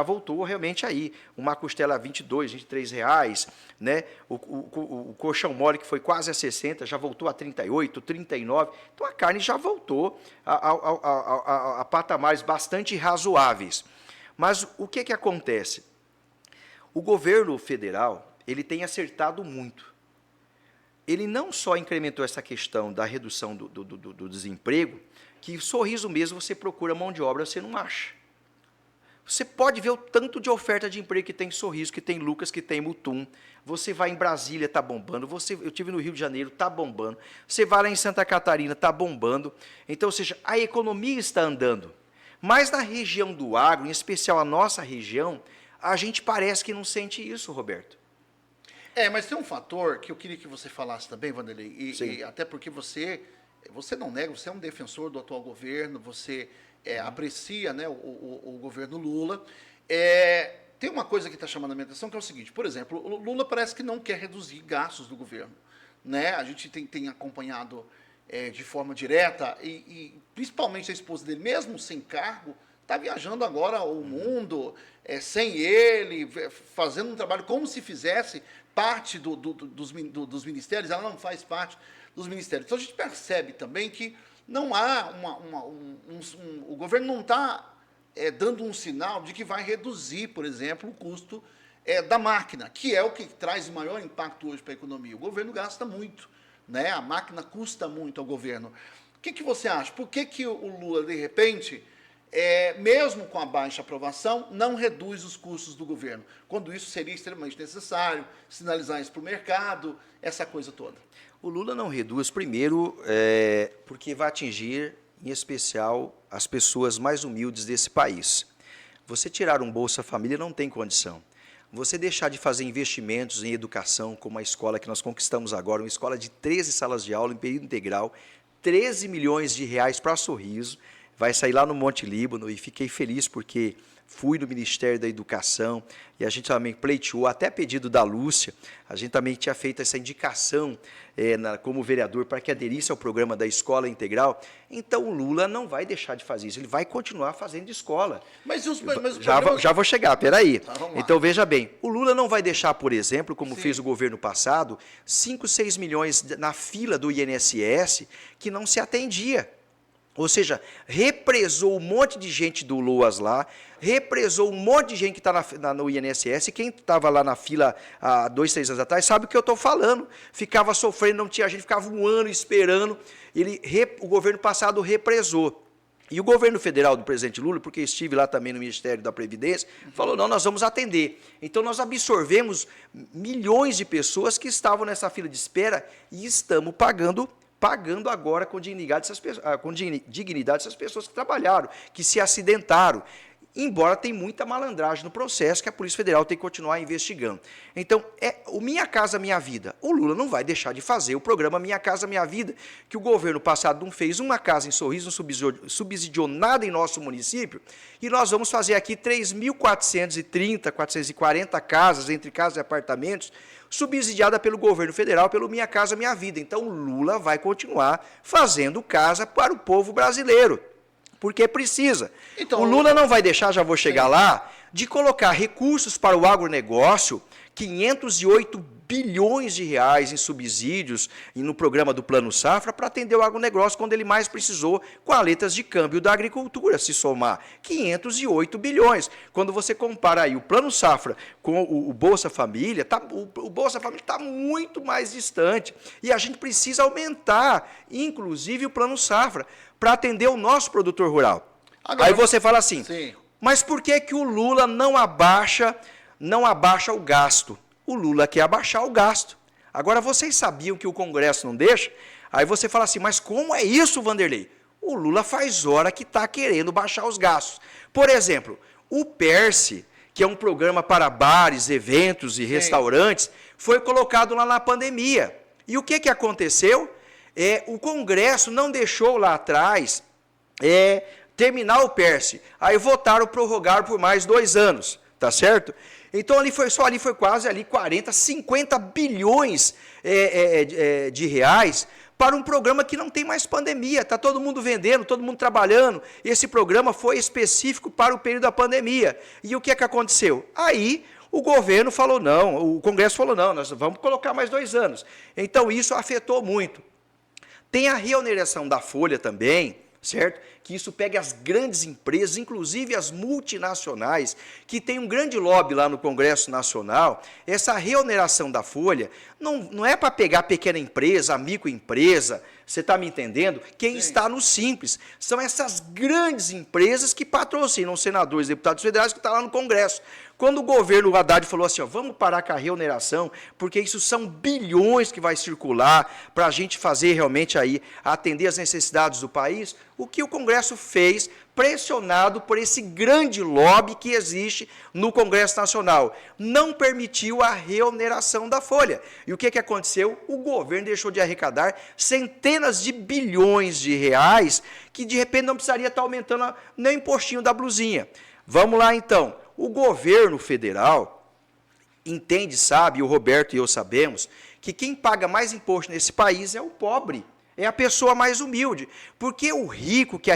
S2: voltou realmente aí. Uma costela a 22, 23 reais, né? O colchão mole, que foi quase a 60, já voltou a 38, 39. Então a carne já voltou a patamares bastante razoáveis. Mas o que acontece? O governo federal, ele tem acertado muito. Ele não só incrementou essa questão da redução do desemprego, que Sorriso mesmo você procura mão de obra, você não acha. Você pode ver o tanto de oferta de emprego que tem em Sorriso, que tem Lucas, que tem Mutum. Você vai em Brasília, está bombando. Eu estive no Rio de Janeiro, está bombando. Você vai lá em Santa Catarina, está bombando. Então, ou seja, a economia está andando. Mas na região do agro, em especial a nossa região, a gente parece que não sente isso, Roberto.
S1: Mas tem um fator que eu queria que você falasse também, Vanderlei, e até porque você não nega, você é um defensor do atual governo, você aprecia, né, o governo Lula. Tem uma coisa que está chamando a minha atenção, que é o seguinte, por exemplo, o Lula parece que não quer reduzir gastos do governo, né? A gente tem acompanhado de forma direta, e principalmente a esposa dele, mesmo sem cargo, está viajando agora o mundo, sem ele, fazendo um trabalho como se fizesse parte dos ministérios. Ela não faz parte dos ministérios. Então a gente percebe também que não há o governo não está dando um sinal de que vai reduzir, por exemplo, o custo da máquina, que é o que traz o maior impacto hoje para a economia. O governo gasta muito, né? A máquina custa muito ao governo. O que você acha? Por que o Lula, de repente, mesmo com a baixa aprovação, não reduz os custos do governo, quando isso seria extremamente necessário, sinalizar isso para o mercado, essa coisa toda?
S2: O Lula não reduz, primeiro, porque vai atingir, em especial, as pessoas mais humildes desse país. Você tirar um Bolsa Família não tem condição. Você deixar de fazer investimentos em educação, como a escola que nós conquistamos agora, uma escola de 13 salas de aula em período integral, 13 milhões de reais para Sorriso, vai sair lá no Monte Líbano, e fiquei feliz porque fui no Ministério da Educação e a gente também pleiteou, até pedido da Lúcia, a gente também tinha feito essa indicação como vereador para que aderisse ao programa da escola integral. Então o Lula não vai deixar de fazer isso, ele vai continuar fazendo escola.
S1: Mas
S2: já vou chegar, peraí.
S1: Tá,
S2: então veja bem, o Lula não vai deixar, por exemplo, como fez o governo passado, 5, 6 milhões na fila do INSS que não se atendia. Ou seja, represou um monte de gente do LOAS lá, represou um monte de gente que está no INSS, e quem estava lá na fila há 2, 3 anos atrás sabe o que eu estou falando. Ficava sofrendo, não tinha gente, ficava um ano esperando. O governo passado represou. E o governo federal do presidente Lula, porque estive lá também no Ministério da Previdência, falou, não, nós vamos atender. Então nós absorvemos milhões de pessoas que estavam nessa fila de espera e estamos pagando agora com dignidade essas pessoas que trabalharam, que se acidentaram. Embora tenha muita malandragem no processo, que a Polícia Federal tem que continuar investigando. Então, o Minha Casa Minha Vida. O Lula não vai deixar de fazer o programa Minha Casa Minha Vida, que o governo passado não fez uma casa em Sorriso, não subsidiou nada em nosso município, e nós vamos fazer aqui 3.430, 440 casas, entre casas e apartamentos, subsidiada pelo governo federal, pelo Minha Casa Minha Vida. Então, o Lula vai continuar fazendo casa para o povo brasileiro, porque precisa. Então, o Lula não vai deixar, já vou chegar lá, de colocar recursos para o agronegócio, 508 bilhões de reais em subsídios e no programa do Plano Safra para atender o agronegócio quando ele mais precisou, com as letras de câmbio da agricultura, se somar 508 bilhões. Quando você compara aí o Plano Safra com o Bolsa Família, o Bolsa Família está muito mais distante e a gente precisa aumentar, inclusive, o Plano Safra para atender o nosso produtor rural. Agora, aí você fala assim, mas por que o Lula não abaixa o gasto? O Lula quer abaixar o gasto. Agora, vocês sabiam que o Congresso não deixa? Aí você fala assim, mas como é isso, Vanderlei? O Lula faz hora que está querendo baixar os gastos. Por exemplo, o PERSE, que é um programa para bares, eventos e restaurantes, foi colocado lá na pandemia. E o que aconteceu? O Congresso não deixou lá atrás terminar o PERSE. Aí votaram prorrogar por mais 2 anos, tá certo? Então, ali foi quase 40, 50 bilhões de reais para um programa que não tem mais pandemia. Está todo mundo vendendo, todo mundo trabalhando. Esse programa foi específico para o período da pandemia. E o que aconteceu? Aí, o governo falou não, o Congresso falou não, nós vamos colocar mais 2 anos. Então, isso afetou muito. Tem a reoneração da folha também, certo? Que isso pega as grandes empresas, inclusive as multinacionais, que tem um grande lobby lá no Congresso Nacional. Essa reoneração da folha não é para pegar pequena empresa, microempresa, você está me entendendo? Quem está no Simples. São essas grandes empresas que patrocinam os senadores e deputados federais que estão lá no Congresso. Quando o governo Haddad falou assim, vamos parar com a reoneração, porque isso são bilhões que vai circular para a gente fazer realmente aí, atender as necessidades do país, o que o Congresso fez, pressionado por esse grande lobby que existe no Congresso Nacional, não permitiu a reoneração da folha. E o que aconteceu? O governo deixou de arrecadar centenas de bilhões de reais que, de repente, não precisaria estar aumentando nem o impostinho da blusinha. Vamos lá, então. O governo federal entende, sabe, o Roberto e eu sabemos, que quem paga mais imposto nesse país é o pobre, é a pessoa mais humilde. Porque o rico, que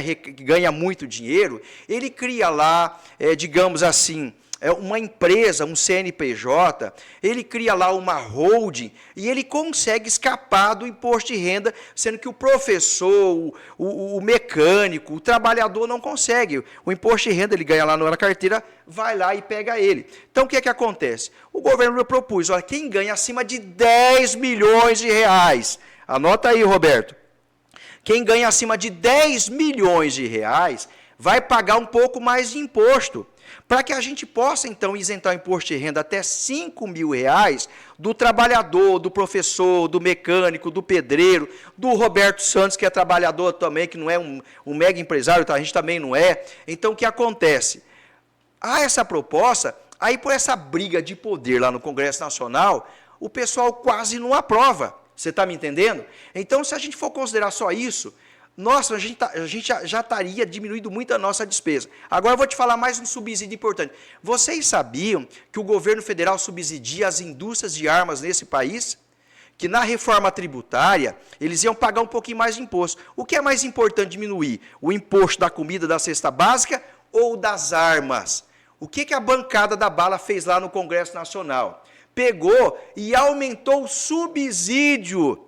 S2: ganha muito dinheiro, ele cria lá, digamos assim, uma empresa, um CNPJ, ele cria lá uma holding e ele consegue escapar do imposto de renda, sendo que o professor, o mecânico, o trabalhador não consegue. O imposto de renda ele ganha lá na carteira, vai lá e pega ele. Então, o que é que acontece? O governo propôs, olha, quem ganha acima de 10 milhões de reais, anota aí, Roberto, quem ganha acima de 10 milhões de reais vai pagar um pouco mais de imposto, para que a gente possa, então, isentar o imposto de renda até 5 mil reais do trabalhador, do professor, do mecânico, do pedreiro, do Roberto Santos, que é trabalhador também, que não é um mega empresário, tá? A gente também não é. Então, o que acontece? Há essa proposta, aí por essa briga de poder lá no Congresso Nacional, o pessoal quase não aprova. Você está me entendendo? Então, se a gente for considerar só isso, nossa, a gente já estaria diminuindo muito a nossa despesa. Agora eu vou te falar mais um subsídio importante. Vocês sabiam que o governo federal subsidia as indústrias de armas nesse país? Que na reforma tributária, eles iam pagar um pouquinho mais de imposto. O que é mais importante diminuir? O imposto da comida da cesta básica ou das armas? O que a bancada da bala fez lá no Congresso Nacional? Pegou e aumentou o subsídio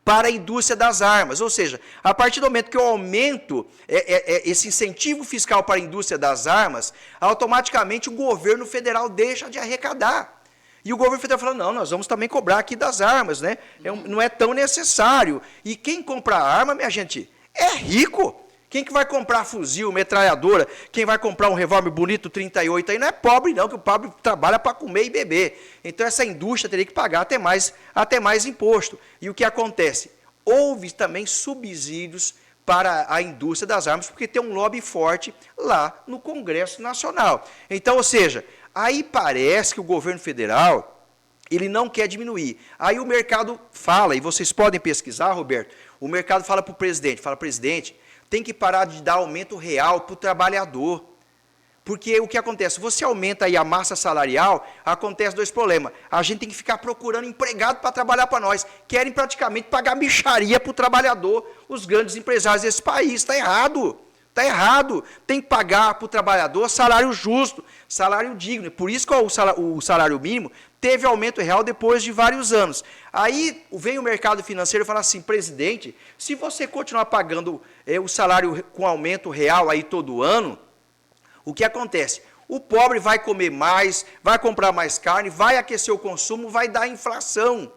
S2: para a indústria das armas. Ou seja, a partir do momento que eu aumento esse incentivo fiscal para a indústria das armas, automaticamente o governo federal deixa de arrecadar. E o governo federal fala, não, nós vamos também cobrar aqui das armas, né? Não é tão necessário. E quem compra arma, minha gente, é rico. Quem que vai comprar fuzil, metralhadora, quem vai comprar um revólver bonito 38 aí não é pobre não, que o pobre trabalha para comer e beber. Então essa indústria teria que pagar até mais imposto. E o que acontece? Houve também subsídios para a indústria das armas, porque tem um lobby forte lá no Congresso Nacional. Então, ou seja, aí parece que o governo federal, ele não quer diminuir. Aí o mercado fala, e vocês podem pesquisar, Roberto, o mercado fala para o presidente, presidente, tem que parar de dar aumento real para o trabalhador. Porque o que acontece? Você aumenta aí a massa salarial, acontece dois problemas. A gente tem que ficar procurando empregado para trabalhar para nós. Querem praticamente pagar mixaria para o trabalhador, os grandes empresários desse país. Está errado. Está errado. Tem que pagar para o trabalhador salário justo, salário digno. Por isso que o salário mínimo teve aumento real depois de vários anos. Aí vem o mercado financeiro e fala assim, presidente, se você continuar pagando o salário com aumento real aí todo ano, o que acontece? O pobre vai comer mais, vai comprar mais carne, vai aquecer o consumo, vai dar inflação.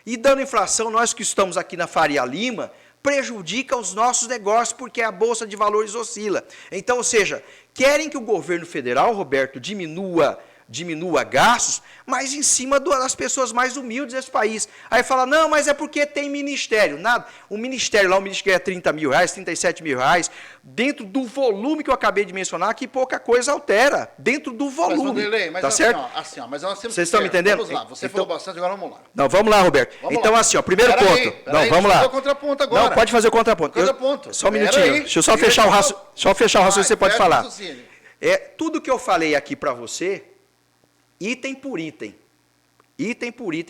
S2: E dando inflação, nós que estamos aqui na Faria Lima, prejudica os nossos negócios, porque a Bolsa de Valores oscila. Então, ou seja, querem que o governo federal, Roberto, diminua gastos, mas em cima das pessoas mais humildes desse país. Aí fala, não, mas é porque tem ministério. Nada. O ministério é 30 mil reais, 37 mil reais, dentro do volume que eu acabei de mencionar, que pouca coisa altera, dentro do volume. Mas,
S1: Vanderlei,
S2: tá certo?
S1: Mas nós temos
S2: Vocês estão me entendendo?
S1: Vamos lá, você falou bastante, agora vamos lá.
S2: Não, vamos lá, Roberto. Então, assim, primeiro ponto. Vamos lá.
S1: Fazer o contraponto agora.
S2: Não, pode fazer o contraponto. Só um minutinho. Deixa eu só fechar o raciocínio, você pode falar. Tudo que eu falei aqui para você, item por item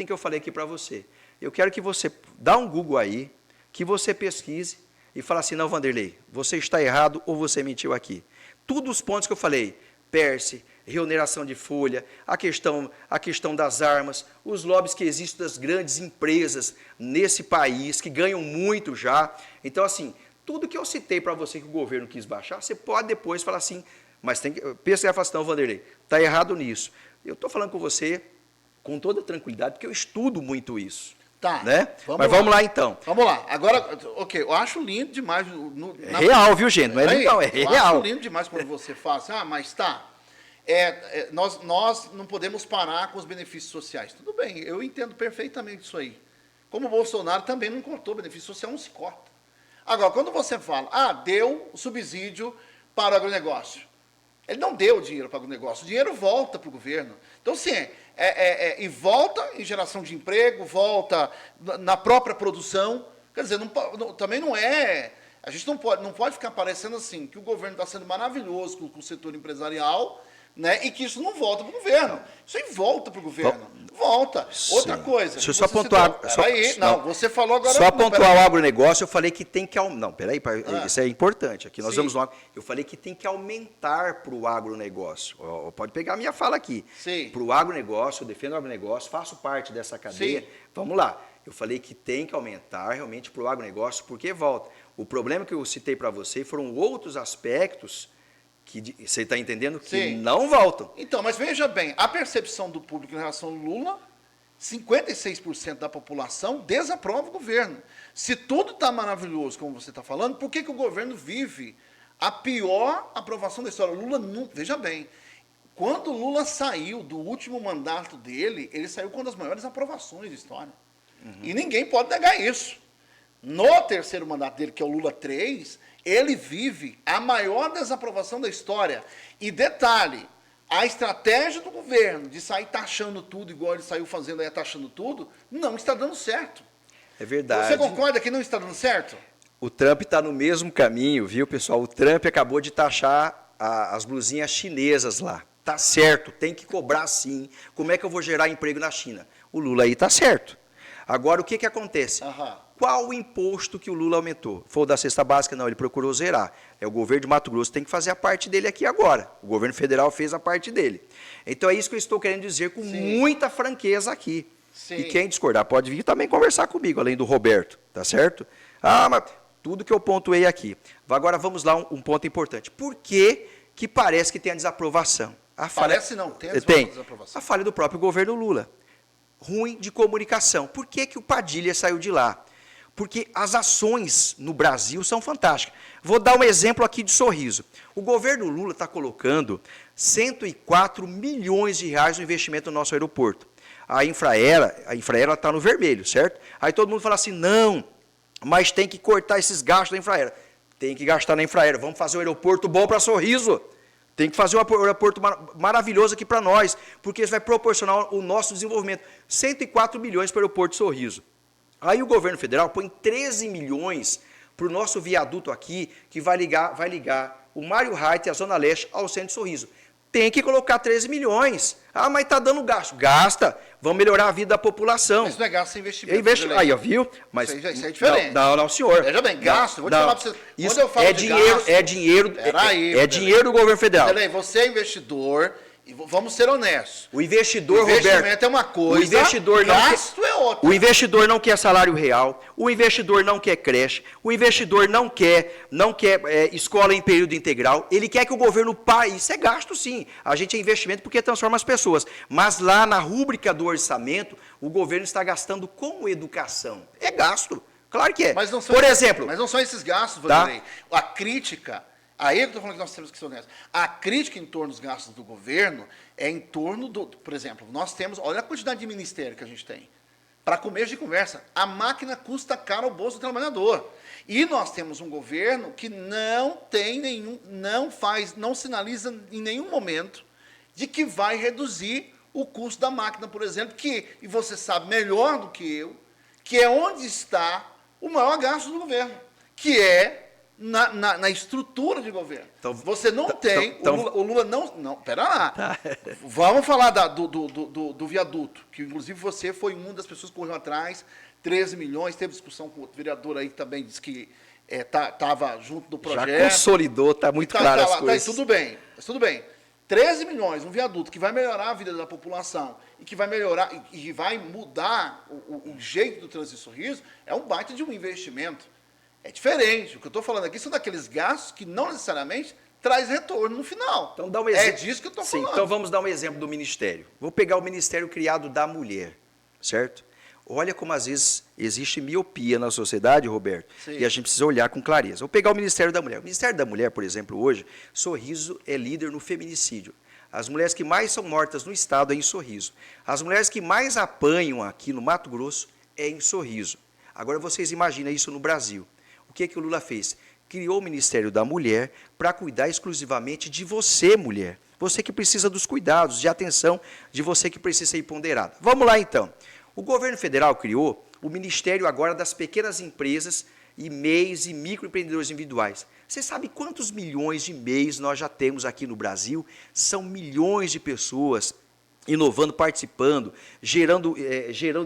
S2: que eu falei aqui para você. Eu quero que você dá um Google aí, que você pesquise e fale assim, não, Vanderlei, você está errado ou você mentiu aqui. Todos os pontos que eu falei, PERSE, reoneração de folha, a questão das armas, os lobbies que existem das grandes empresas nesse país, que ganham muito já. Então, assim, tudo que eu citei para você que o governo quis baixar, você pode depois falar assim, mas tem que pesquisar e falar assim, não, Vanderlei, está errado nisso. Eu estou falando com você com toda tranquilidade, porque eu estudo muito isso.
S1: Tá.
S2: Né? Mas vamos lá, então.
S1: Vamos lá. Agora, ok, eu acho lindo demais.
S2: Real, viu, gente? Não é legal, é real. Eu
S1: acho lindo demais quando você fala assim, mas tá. Nós não podemos parar com os benefícios sociais. Tudo bem, eu entendo perfeitamente isso aí. Como o Bolsonaro também não cortou benefício social, não se corta. Agora, quando você fala, deu subsídio para o agronegócio. Ele não deu dinheiro para o negócio, o dinheiro volta para o governo. Então, sim, e volta em geração de emprego, volta na própria produção. Quer dizer, também não é... A gente não pode ficar parecendo assim, que o governo está sendo maravilhoso com o setor empresarial, né? E que isso não volta para o governo. Isso aí volta para o governo. Volta. Outra coisa.
S2: Deixa eu só pontuar.
S1: Você falou agora.
S2: Só pontuar o agronegócio, eu falei que tem que aumentar. Não, peraí, isso é importante. Aqui nós
S1: Sim.
S2: vamos no. Eu falei que tem que aumentar para o agronegócio. Pode pegar a minha fala aqui. Para o agronegócio, eu defendo o agronegócio, faço parte dessa cadeia.
S1: Sim.
S2: Vamos lá. Eu falei que tem que aumentar realmente para o agronegócio, porque volta. O problema que eu citei para você foram outros aspectos que você está entendendo que
S1: Sim.
S2: não voltam.
S1: Então, mas veja bem, a percepção do público em relação ao Lula, 56% da população desaprova o governo. Se tudo está maravilhoso, como você está falando, por que o governo vive a pior aprovação da história? O Lula, não, veja bem, quando o Lula saiu do último mandato dele, ele saiu com uma das maiores aprovações da história. E ninguém pode negar isso. No terceiro mandato dele, que é o Lula 3, ele vive a maior desaprovação da história. E detalhe, a estratégia do governo de sair taxando tudo, igual ele saiu fazendo aí, taxando tudo, não está dando certo.
S2: É verdade.
S1: Você concorda que não está dando certo?
S2: O Trump está no mesmo caminho, viu, pessoal? O Trump acabou de taxar as blusinhas chinesas lá. Tá certo, tem que cobrar sim. Como é que eu vou gerar emprego na China? O Lula aí tá certo. Agora, o que acontece? Qual o imposto que o Lula aumentou? Foi o da cesta básica? Não, ele procurou zerar. É o governo de Mato Grosso tem que fazer a parte dele aqui agora. O governo federal fez a parte dele. Então, é isso que eu estou querendo dizer com muita franqueza aqui. Sim. E quem discordar pode vir também conversar comigo, além do Roberto, tá certo? Mas tudo que eu pontuei aqui. Agora, vamos lá, um ponto importante. Por que parece que tem a desaprovação?
S1: Parece não, tem a desaprovação.
S2: A falha do próprio governo Lula. Ruim de comunicação. Por que o Padilha saiu de lá? Porque as ações no Brasil são fantásticas. Vou dar um exemplo aqui de Sorriso. O governo Lula está colocando 104 milhões de reais no investimento no nosso aeroporto. A Infraero está no vermelho, certo? Aí todo mundo fala assim, não, mas tem que cortar esses gastos da Infraero. Tem que gastar na Infraero. Vamos fazer um aeroporto bom para Sorriso. Tem que fazer um aeroporto maravilhoso aqui para nós, porque isso vai proporcionar o nosso desenvolvimento. 104 milhões para o aeroporto de Sorriso. Aí o governo federal põe 13 milhões para o nosso viaduto aqui, que vai ligar o Mário Reit e a Zona Leste ao centro de Sorriso. Tem que colocar 13 milhões. Mas está dando gasto. Gasta. Vamos melhorar a vida da população.
S1: Mas não é gasto, é investimento.
S2: Aí, viu? Mas
S1: isso é diferente.
S2: Não, senhor.
S1: Veja bem, gasto. Vou te falar para você.
S2: Isso
S1: quando eu falo
S2: é dinheiro do governo federal.
S1: Você é investidor. E vamos ser honestos.
S2: O investimento
S1: Roberto, é uma coisa,
S2: o investidor
S1: gasto é outra.
S2: O investidor não quer salário real, o investidor não quer creche, o investidor não quer escola em período integral, ele quer que o governo pague. Isso é gasto, sim. A gente é investimento porque transforma as pessoas. Mas lá na rúbrica do orçamento, o governo está gastando com educação. É gasto. Claro que é.
S1: Mas não são mas não são esses gastos, Vanderlei. Tá? A crítica... Aí eu estou falando que nós temos que ser honestos. A crítica em torno dos gastos do governo é em torno do... Por exemplo, nós temos... Olha a quantidade de ministério que a gente tem. Para começo de conversa, a máquina custa caro ao bolso do trabalhador. E nós temos um governo que não tem nenhum... Não sinaliza em nenhum momento de que vai reduzir o custo da máquina, por exemplo, e você sabe melhor do que eu, que é onde está o maior gasto do governo, que é... Na estrutura de governo. Então, você não tem... o Lula não... Pera lá. Tá. Vamos falar do viaduto, que inclusive você foi uma das pessoas que correu atrás, 13 milhões, teve discussão com outro vereador aí que também disse que estava junto do projeto.
S2: Já consolidou, está muito claro as coisas.
S1: Tudo bem. 13 milhões, um viaduto que vai melhorar a vida da população e que vai melhorar e vai mudar o jeito do trânsito de Sorriso, é um baita de um investimento. É diferente. O que eu estou falando aqui são daqueles gastos que não necessariamente traz retorno no final.
S2: Então, dá um exemplo.
S1: É disso que eu estou falando.
S2: Então, vamos dar um exemplo do Ministério. Vou pegar o Ministério Criado da Mulher, certo? Olha como, às vezes, existe miopia na sociedade, Roberto, e a gente precisa olhar com clareza. Vou pegar o Ministério da Mulher. O Ministério da Mulher, por exemplo, hoje, Sorriso é líder no feminicídio. As mulheres que mais são mortas no estado é em Sorriso. As mulheres que mais apanham aqui no Mato Grosso é em Sorriso. Agora, vocês imaginam isso no Brasil. O que o Lula fez? Criou o Ministério da Mulher para cuidar exclusivamente de você, mulher. Você que precisa dos cuidados, de atenção, de você que precisa ser ponderada. Vamos lá, então. O governo federal criou o Ministério agora das Pequenas Empresas e MEIs e Microempreendedores Individuais. Você sabe quantos milhões de MEIs nós já temos aqui no Brasil? São milhões de pessoas inovando, participando, gerando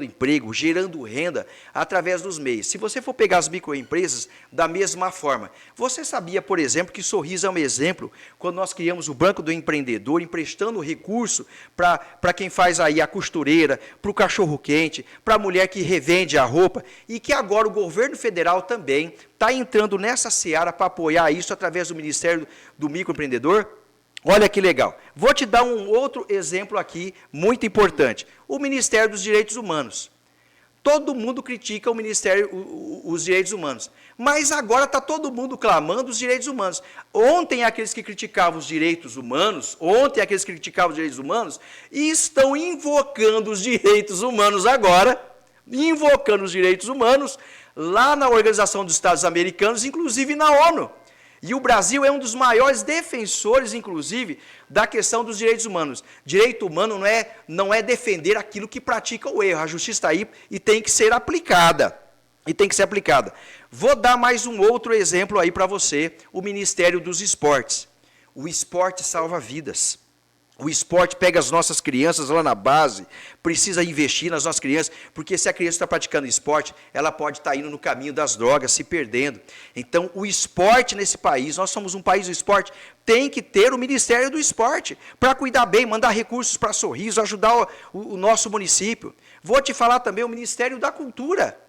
S2: emprego, gerando renda através dos MEIs. Se você for pegar as microempresas da mesma forma, você sabia, por exemplo, que Sorriso é um exemplo, quando nós criamos o Banco do Empreendedor, emprestando recurso para quem faz aí a costureira, para o cachorro-quente, para a mulher que revende a roupa, e que agora o governo federal também está entrando nessa seara para apoiar isso através do Ministério do Microempreendedor. Olha que legal. Vou te dar um outro exemplo aqui, muito importante. O Ministério dos Direitos Humanos. Todo mundo critica o Ministério, os direitos humanos. Mas agora está todo mundo clamando os direitos humanos. Ontem, aqueles que criticavam os direitos humanos, estão invocando os direitos humanos agora, lá na Organização dos Estados Americanos, inclusive na ONU. E o Brasil é um dos maiores defensores, inclusive, da questão dos direitos humanos. Direito humano não é defender aquilo que pratica o erro. A justiça está aí e tem que ser aplicada. Vou dar mais um outro exemplo aí para você, o Ministério dos Esportes. O esporte salva vidas. O esporte pega as nossas crianças lá na base, precisa investir nas nossas crianças, porque se a criança está praticando esporte, ela pode estar indo no caminho das drogas, se perdendo. Então, o esporte nesse país, nós somos um país do esporte, tem que ter o Ministério do Esporte, para cuidar bem, mandar recursos para Sorriso, ajudar o nosso município. Vou te falar também o Ministério da Cultura.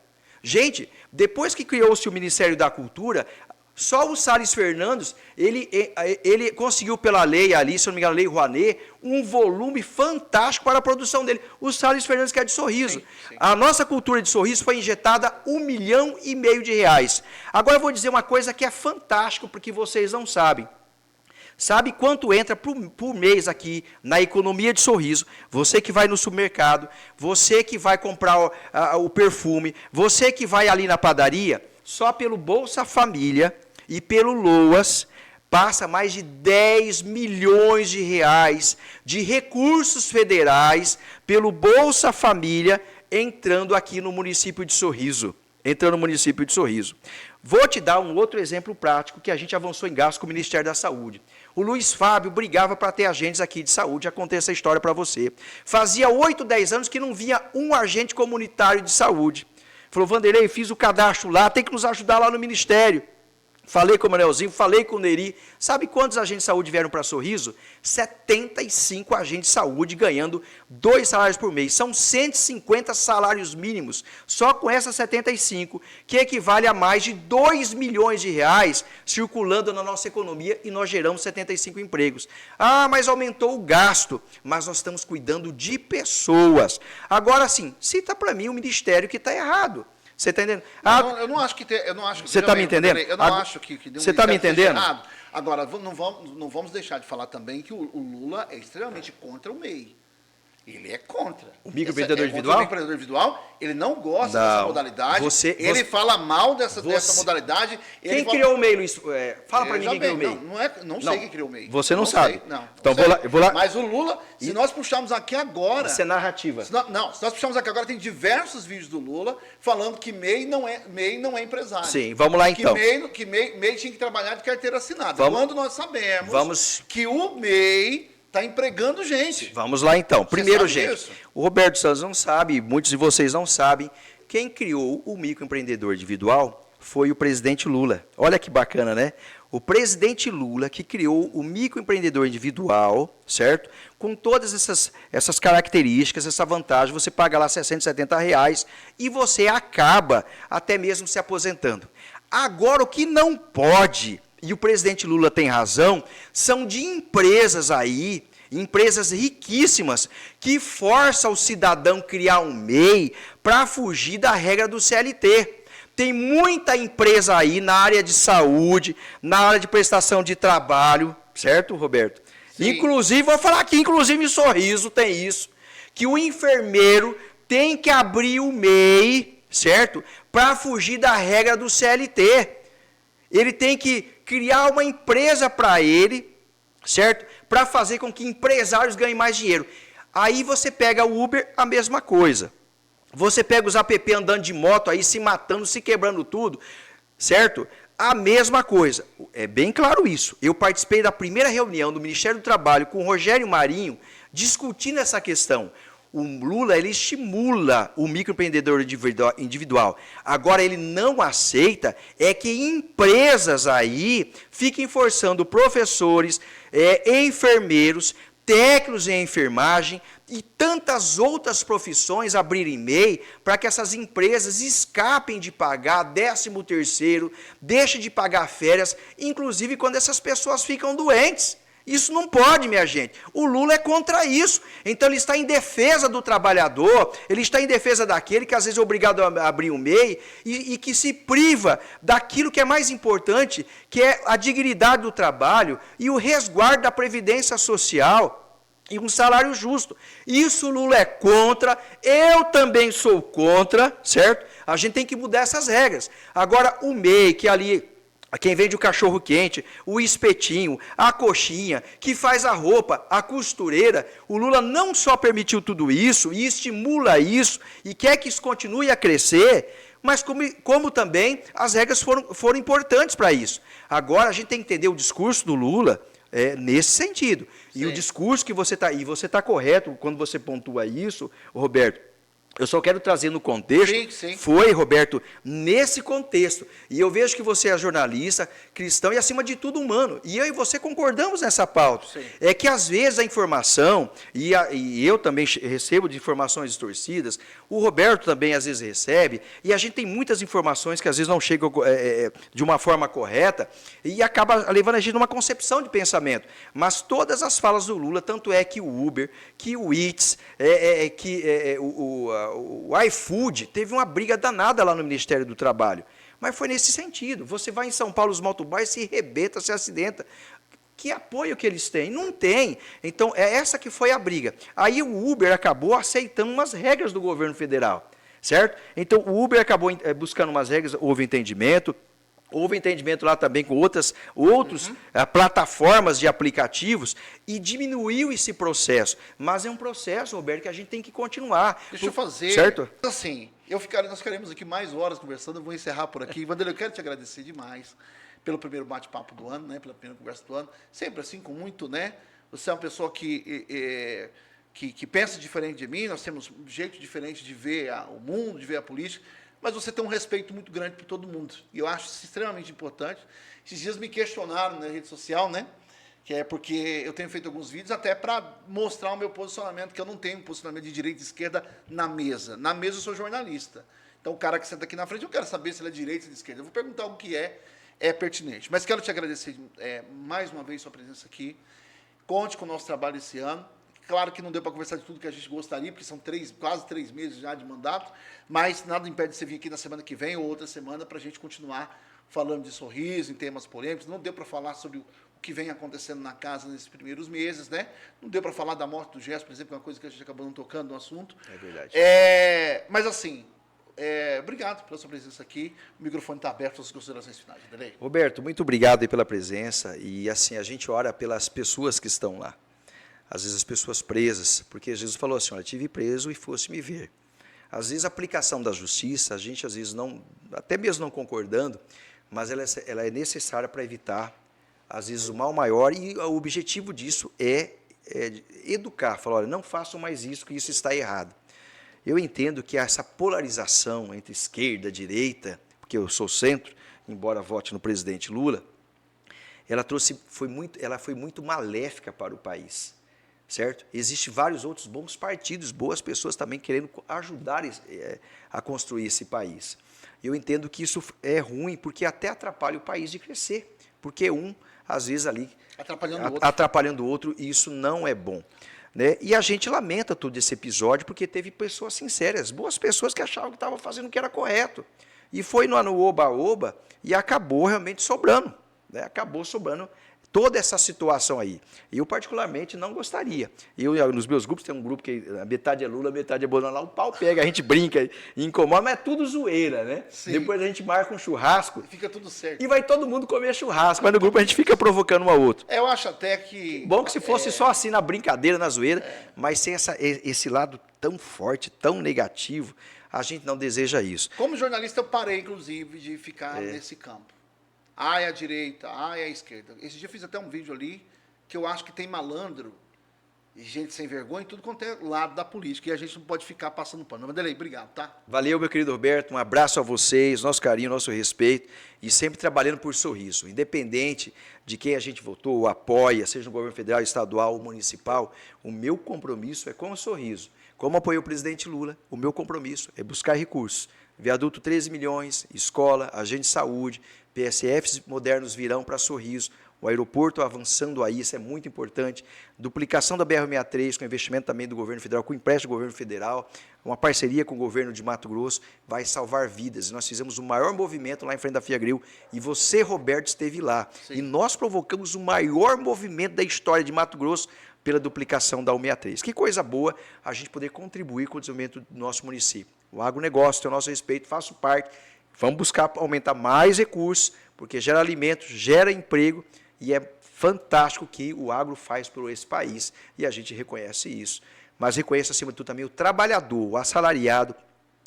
S2: Gente, depois que criou-se o Ministério da Cultura, só o Salles Fernandes, ele conseguiu pela lei ali, se não me engano, a lei Rouanet, um volume fantástico para a produção dele. O Salles Fernandes, que é de Sorriso. Sim. A nossa cultura de Sorriso foi injetada R$1,5 milhão de reais. Agora eu vou dizer uma coisa que é fantástico, porque vocês não sabem. Sabe quanto entra por mês aqui na economia de Sorriso? Você que vai no supermercado, você que vai comprar o perfume, você que vai ali na padaria, só pelo Bolsa Família e pelo LOAS, passa mais de R$10 milhões de recursos federais pelo Bolsa Família entrando aqui no município de Sorriso. Vou te dar um outro exemplo prático que a gente avançou em gasto com o Ministério da Saúde. O Luiz Fábio brigava para ter agentes aqui de saúde, já contei essa história para você. Fazia 8, 10 anos que não vinha um agente comunitário de saúde. Falou, Vanderlei, fiz o cadastro lá, tem que nos ajudar lá no Ministério. Falei com o Manelzinho, falei com o Neri. Sabe quantos agentes de saúde vieram para Sorriso? 75 agentes de saúde ganhando 2 salários por mês. São 150 salários mínimos, só com essas 75, que equivale a mais de R$2 milhões circulando na nossa economia e nós geramos 75 empregos. Ah, mas aumentou o gasto. Mas nós estamos cuidando de pessoas. Agora sim, cita para mim o ministério que está errado. Você está entendendo?
S1: Eu não acho que
S2: você está me entendendo?
S1: Eu não acho que
S2: você está me entendendo?
S1: Errado. Agora, não vamos deixar de falar também que o Lula é extremamente contra o MEI. Ele é contra.
S2: O microempreendedor individual?
S1: O microempreendedor individual, ele não gosta dessa modalidade. Ele fala mal dessa modalidade.
S2: Quem criou o MEI, Luiz? Fala para mim quem criou o MEI.
S1: Não sei quem criou o MEI.
S2: Você não sabe?
S1: Não.
S2: Então vou lá.
S1: Mas o Lula, se nós puxarmos aqui agora...
S2: Isso é narrativa.
S1: Se nós puxarmos aqui agora, tem diversos vídeos do Lula falando que MEI não é empresário.
S2: Sim, vamos lá então.
S1: Que MEI tinha que trabalhar de carteira assinada. Quando nós sabemos que o MEI... está empregando gente.
S2: Vamos lá, então. Primeiro, gente, o Roberto Santos não sabe, muitos de vocês não sabem, quem criou o microempreendedor individual foi o presidente Lula. Olha que bacana, né? O presidente Lula que criou o microempreendedor individual, certo? Com todas essas características, essa vantagem, você paga lá R$60, R$70 e você acaba até mesmo se aposentando. Agora, o que não pode... E o presidente Lula tem razão, são de empresas aí, empresas riquíssimas, que forçam o cidadão a criar um MEI para fugir da regra do CLT. Tem muita empresa aí na área de saúde, na área de prestação de trabalho, certo, Roberto? Sim. Inclusive, vou falar aqui, inclusive em Sorriso tem isso, que o enfermeiro tem que abrir o MEI, certo? Para fugir da regra do CLT. Ele tem que criar uma empresa para ele, certo? Para fazer com que empresários ganhem mais dinheiro. Aí você pega o Uber, a mesma coisa. Você pega os app andando de moto aí, se matando, se quebrando tudo, certo? A mesma coisa, é bem claro isso. Eu participei da primeira reunião do Ministério do Trabalho com o Rogério Marinho, discutindo essa questão. O Lula, ele estimula o microempreendedor individual. Agora, ele não aceita é que empresas aí fiquem forçando professores, enfermeiros, técnicos em enfermagem e tantas outras profissões abrirem MEI para que essas empresas escapem de pagar 13º, deixem de pagar férias, inclusive quando essas pessoas ficam doentes. Isso não pode, minha gente. O Lula é contra isso. Então, ele está em defesa do trabalhador, ele está em defesa daquele que às vezes é obrigado a abrir um MEI e que se priva daquilo que é mais importante, que é a dignidade do trabalho e o resguardo da previdência social e um salário justo. Isso o Lula é contra, eu também sou contra, certo? A gente tem que mudar essas regras. Agora, o MEI, que ali... Quem vende o cachorro-quente, o espetinho, a coxinha, que faz a roupa, a costureira, o Lula não só permitiu tudo isso e estimula isso e quer que isso continue a crescer, mas como também as regras foram importantes para isso. Agora a gente tem que entender o discurso do Lula nesse sentido. Sim. E o discurso que você está... E você está correto quando você pontua isso, Roberto. Eu só quero trazer no contexto,
S1: sim.
S2: Foi, Roberto, nesse contexto. E eu vejo que você é jornalista, cristão e, acima de tudo, humano. E eu e você concordamos nessa pauta.
S1: Sim.
S2: É que, às vezes, a informação, e eu também recebo de informações distorcidas, o Roberto também, às vezes, recebe, e a gente tem muitas informações que, às vezes, não chegam de uma forma correta e acaba levando a gente a uma concepção de pensamento. Mas todas as falas do Lula, tanto é que o Uber, que o Eats, o iFood teve uma briga danada lá no Ministério do Trabalho. Mas foi nesse sentido. Você vai em São Paulo, os motoboys se rebenta, se acidenta. Que apoio que eles têm? Não tem. Então, é essa que foi a briga. Aí o Uber acabou aceitando umas regras do governo federal, certo? Então, o Uber acabou buscando umas regras, houve entendimento lá também com outras plataformas de aplicativos e diminuiu esse processo. Mas é um processo, Roberto, que a gente tem que continuar.
S1: Deixa eu fazer.
S2: Certo?
S1: Assim, nós ficaremos aqui mais horas conversando, eu vou encerrar por aqui. Vanderlei, eu quero te agradecer demais pelo primeiro bate-papo do ano, né, pela primeira conversa do ano. Sempre assim, com muito, né? Você é uma pessoa que pensa diferente de mim, nós temos um jeito diferente de ver o mundo, de ver a política, mas você tem um respeito muito grande por todo mundo. E eu acho isso extremamente importante. Esses dias me questionaram na rede social, né? Que é porque eu tenho feito alguns vídeos até para mostrar o meu posicionamento, que eu não tenho um posicionamento de direita e esquerda na mesa. Na mesa eu sou jornalista. Então o cara que senta aqui na frente, eu quero saber se ele é de direita ou de esquerda. Eu vou perguntar algo que é pertinente. Mas quero te agradecer mais uma vez sua presença aqui. Conte com o nosso trabalho esse ano. Claro que não deu para conversar de tudo que a gente gostaria, porque são quase 3 meses já de mandato, mas nada impede de você vir aqui na semana que vem ou outra semana para a gente continuar falando de Sorriso, em temas polêmicos. Não deu para falar sobre o que vem acontecendo na casa nesses primeiros meses, né? Não deu para falar da morte do Gerson, por exemplo, que é uma coisa que a gente acabou não tocando no assunto.
S2: É verdade.
S1: Mas assim, obrigado pela sua presença aqui. O microfone está aberto para as considerações finais. Vanderlei.
S2: Roberto, muito obrigado aí pela presença e assim, a gente ora pelas pessoas que estão lá. Às vezes as pessoas presas, porque Jesus falou assim, olha, tive preso e fosse me ver. Às vezes a aplicação da justiça, a gente às vezes não, até mesmo não concordando, mas ela é necessária para evitar, às vezes, o mal maior, e o objetivo disso é educar, falar, olha, não façam mais isso, que isso está errado. Eu entendo que essa polarização entre esquerda e direita, porque eu sou centro, embora vote no presidente Lula, ela foi muito maléfica para o país. Certo? Existem vários outros bons partidos, boas pessoas também querendo ajudar a construir esse país. Eu entendo que isso é ruim, porque até atrapalha o país de crescer, porque às vezes, ali, atrapalhando o outro, e isso não é bom. Né? E a gente lamenta todo esse episódio, porque teve pessoas sinceras, boas pessoas que achavam que estavam fazendo o que era correto. E foi no oba-oba e acabou realmente sobrando. Né? Acabou sobrando toda essa situação aí. Eu, particularmente, não gostaria. Nos meus grupos, tem um grupo que a metade é Lula, a metade é Bolsonaro, lá o pau pega, a gente brinca e incomoda, mas é tudo zoeira, né?
S1: Sim.
S2: Depois a gente marca um churrasco.
S1: Fica tudo certo.
S2: E vai todo mundo comer churrasco, mas no grupo a gente fica provocando um ao outro.
S1: Eu acho até que...
S2: Bom que se fosse só assim, na brincadeira, na zoeira, mas sem esse lado tão forte, tão negativo, a gente não deseja isso.
S1: Como jornalista, eu parei, inclusive, de ficar nesse campo. ai a direita, ai a esquerda. Esse dia eu fiz até um vídeo ali que eu acho que tem malandro e gente sem vergonha em tudo quanto é lado da política. E a gente não pode ficar passando pano. Vanderlei, obrigado, tá?
S2: Valeu, meu querido Roberto. Um abraço a vocês, nosso carinho, nosso respeito e sempre trabalhando por sorriso. Independente de quem a gente votou ou apoia, seja no governo federal, estadual ou municipal, o meu compromisso é com o sorriso. Como apoiei o presidente Lula, o meu compromisso é buscar recursos. Viaduto 13 milhões, escola, agente de saúde, PSFs modernos virão para Sorriso, o aeroporto avançando aí, isso é muito importante, duplicação da BR-63 com investimento também do governo federal, com empréstimo do governo federal, uma parceria com o governo de Mato Grosso, vai salvar vidas. Nós fizemos o maior movimento lá em frente da Fiagril e você, Roberto, esteve lá. Sim. E nós provocamos o maior movimento da história de Mato Grosso pela duplicação da 163. Que coisa boa a gente poder contribuir com o desenvolvimento do nosso município. O agronegócio tem o nosso respeito, faço parte. Vamos buscar aumentar mais recursos, porque gera alimento, gera emprego, e é fantástico o que o agro faz por esse país, e a gente reconhece isso. Mas reconheça, acima de tudo, também o trabalhador, o assalariado,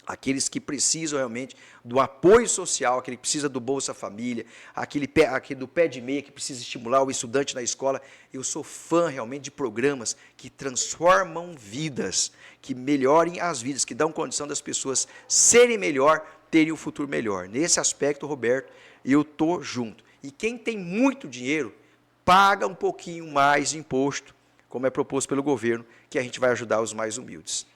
S2: aqueles que precisam realmente do apoio social, aquele que precisa do Bolsa Família, aquele do pé de meia que precisa estimular o estudante na escola. Eu sou fã realmente de programas que transformam vidas, que melhorem as vidas, que dão condição das pessoas serem melhor, terem um futuro melhor. Nesse aspecto, Roberto, eu estou junto. E quem tem muito dinheiro, paga um pouquinho mais de imposto, como é proposto pelo governo, que a gente vai ajudar os mais humildes.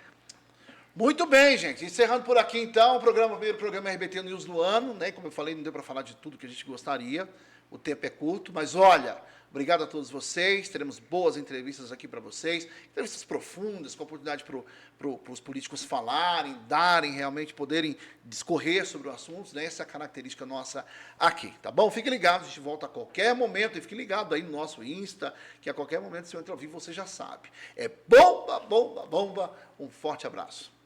S1: Muito bem, gente. Encerrando por aqui, então, o primeiro programa RBT News do ano, né? Como eu falei, não deu para falar de tudo que a gente gostaria. O tempo é curto, mas olha, obrigado a todos vocês. Teremos boas entrevistas aqui para vocês, entrevistas profundas, com a oportunidade para os políticos falarem, darem, realmente poderem discorrer sobre o assunto, né? Essa é a característica nossa aqui, tá bom? Fique ligado, a gente volta a qualquer momento e fique ligado aí no nosso Insta, que a qualquer momento, se eu entrar ao vivo, você já sabe. É bomba, bomba, bomba. Um forte abraço.